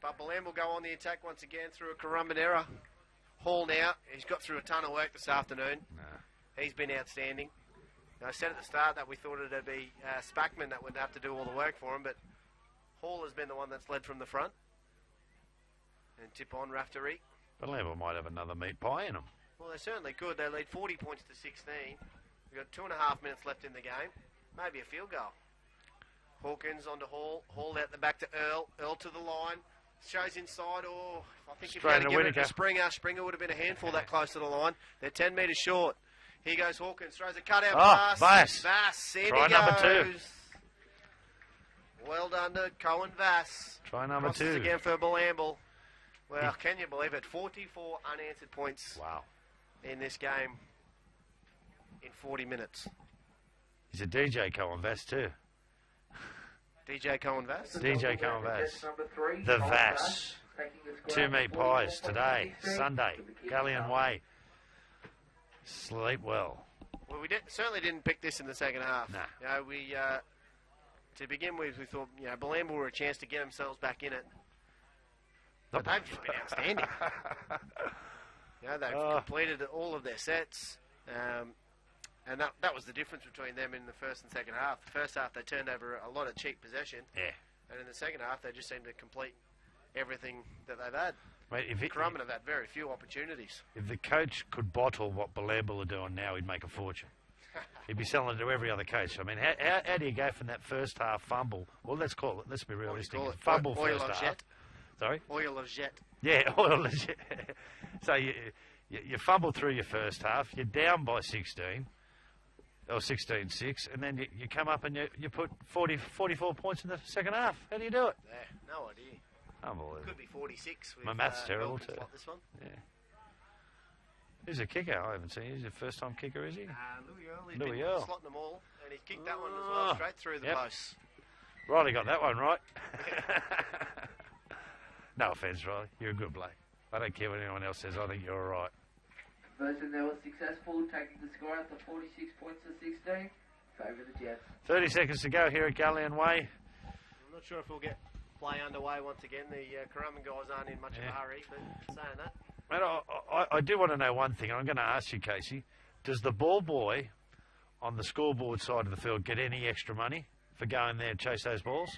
But Bilambil will go on the attack once again through a Currumbin error. Hall now, he's got through a ton of work this afternoon. He's been outstanding. I said at the start that we thought it'd be Spackman that would have to do all the work for him, but Hall has been the one that's led from the front. And tip on Raftery. Bilambil might have another meat pie in them. Well, they certainly could. They lead 40 points to 16. We've got 2.5 minutes left in the game. Maybe a field goal. Hawkins onto Hall. Hall out the back to Earl. Earl to the line. Shows inside. Oh, I think if you had to give it to Springer, Springer would have been a handful that close to the line. They're 10 metres short. Here goes Hawkins. Throws a cutout pass. Vass. In Try he number 2. Well done to Cohen Vass. Try number 2. Again for Bilambil. Well, can you believe it? 44 unanswered points. Wow. In this game in 40 minutes. He's a DJ Cohen Vass too. DJ Cohen Vass? DJ Cohen Vass. The Vass. 2 meat pies today, Sunday, Galleon Way. Sleep well. Well, we certainly didn't pick this in the second half. Nah. You know, we, to begin with, we thought, you know, Bilambil were a chance to get themselves back in it. But they've just been outstanding. You know, they've completed all of their sets. And that was the difference between them in the first and second half. The first half, they turned over a lot of cheap possession. Yeah. And in the second half, they just seemed to complete everything that they've had. Mate, Currumbin have had very few opportunities. If the coach could bottle what Bilambil are doing now, he'd make a fortune. He'd be selling it to every other coach. I mean, how do you go from that first half fumble? Well, let's call it. Let's be realistic. Fumble first half. Jet. Sorry? Oil of jet. Yeah, oil of jet. So you fumble through your first half. You're down by 16. Or 16-6, and then you come up and you put 44 points in the second half. How do you do it? Yeah, no idea. Unbelievable. Could be 46. With, my math's terrible too. Like this one. Yeah. Who's a kicker? I haven't seen. He's a first-time kicker, is he? Louis Earl. He's been slotting them all, and he's kicked that one as well, straight through the posts. Riley got that one right. No offence, Riley. You're a good bloke. I don't care what anyone else says. I think you're all right. Version they were successful, taking the score out to 46 points to 16. Favour the Jets. 30 seconds to go here at Galleon Way. I'm not sure if we'll get play underway once again. The Currumbin guys aren't in much of a hurry, but saying that. Mate, I do want to know one thing. I'm going to ask you, Casey. Does the ball boy on the scoreboard side of the field get any extra money for going there and chase those balls?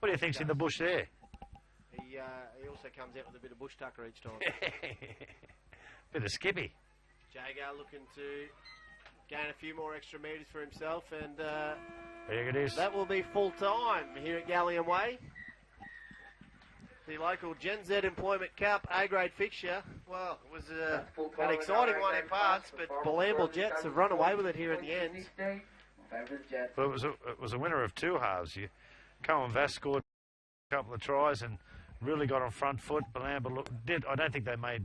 What do you think's in the bush there? He also comes out with a bit of bush tucker each time. Bit of skippy. Jagar looking to gain a few more extra metres for himself, and there it is. That will be full time here at Galleon Way. The local Gen Z Employment Cup A-grade fixture. Well, it was an exciting one in parts, but Bilambil Jets have run away with it here at the end. Well, it was a winner of 2 halves. Cohen Vass scored a couple of tries and really got on front foot. Bilambil I don't think they made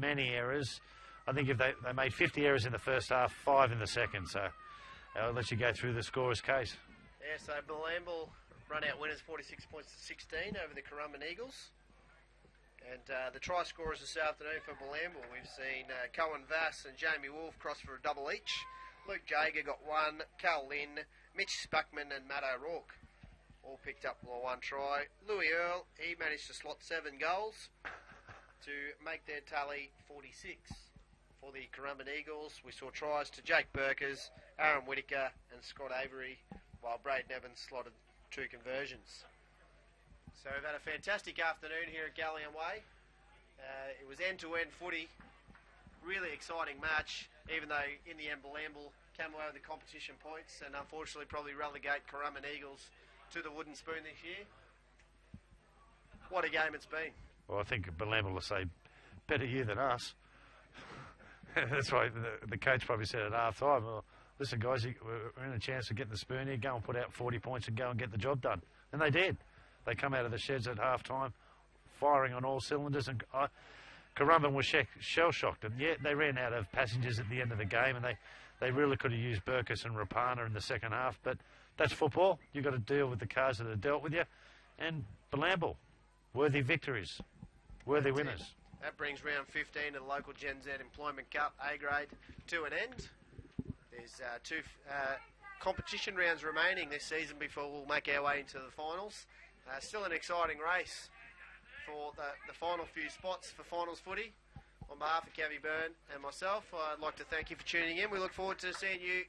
many errors. I think if they made 50 errors in the first half, 5 in the second. So I'll let you go through the scorer's case. Yeah, so Bilambil run out winners 46 points to 16 over the Currumbin Eagles. And the try scorers this afternoon for Bilambil, we've seen Cohen Vass and Jamie Wolfe cross for a double each. Luke Jager got 1, Cal Lynn, Mitch Spackman and Matt O'Rourke all picked up one try. Louis Earl, he managed to slot 7 goals to make their tally 46 for the Currumbin Eagles. We saw tries to Jake Burkers, Aaron Whittaker and Scott Avery, while Braden Evans slotted 2 conversions. So we've had a fantastic afternoon here at Gallion Way. It was end-to-end footy, really exciting match, even though in the end Bilambil came away with the competition points and unfortunately probably relegate Currumbin Eagles to the wooden spoon this year. What a game it's been. Well, I think Bilambil will say, better year than us. That's why the coach probably said at half time, well, listen guys, we're in a chance of getting the spoon here, go and put out 40 points and go and get the job done. And they did. They come out of the sheds at half time, firing on all cylinders, and Currumbin was shell-shocked. And yeah, they ran out of passengers at the end of the game, and they really could have used Burkus and Rapana in the second half, but that's football. You've got to deal with the cards that are dealt with you. And Bilambil, worthy victories, worthy winners. That brings round 15 of the local Gen Z Employment Cup A grade to an end. There's 2 competition rounds remaining this season before we'll make our way into the finals. Still an exciting race for the final few spots for finals footy. On behalf of Cavi Byrne and myself, I'd like to thank you for tuning in. We look forward to seeing you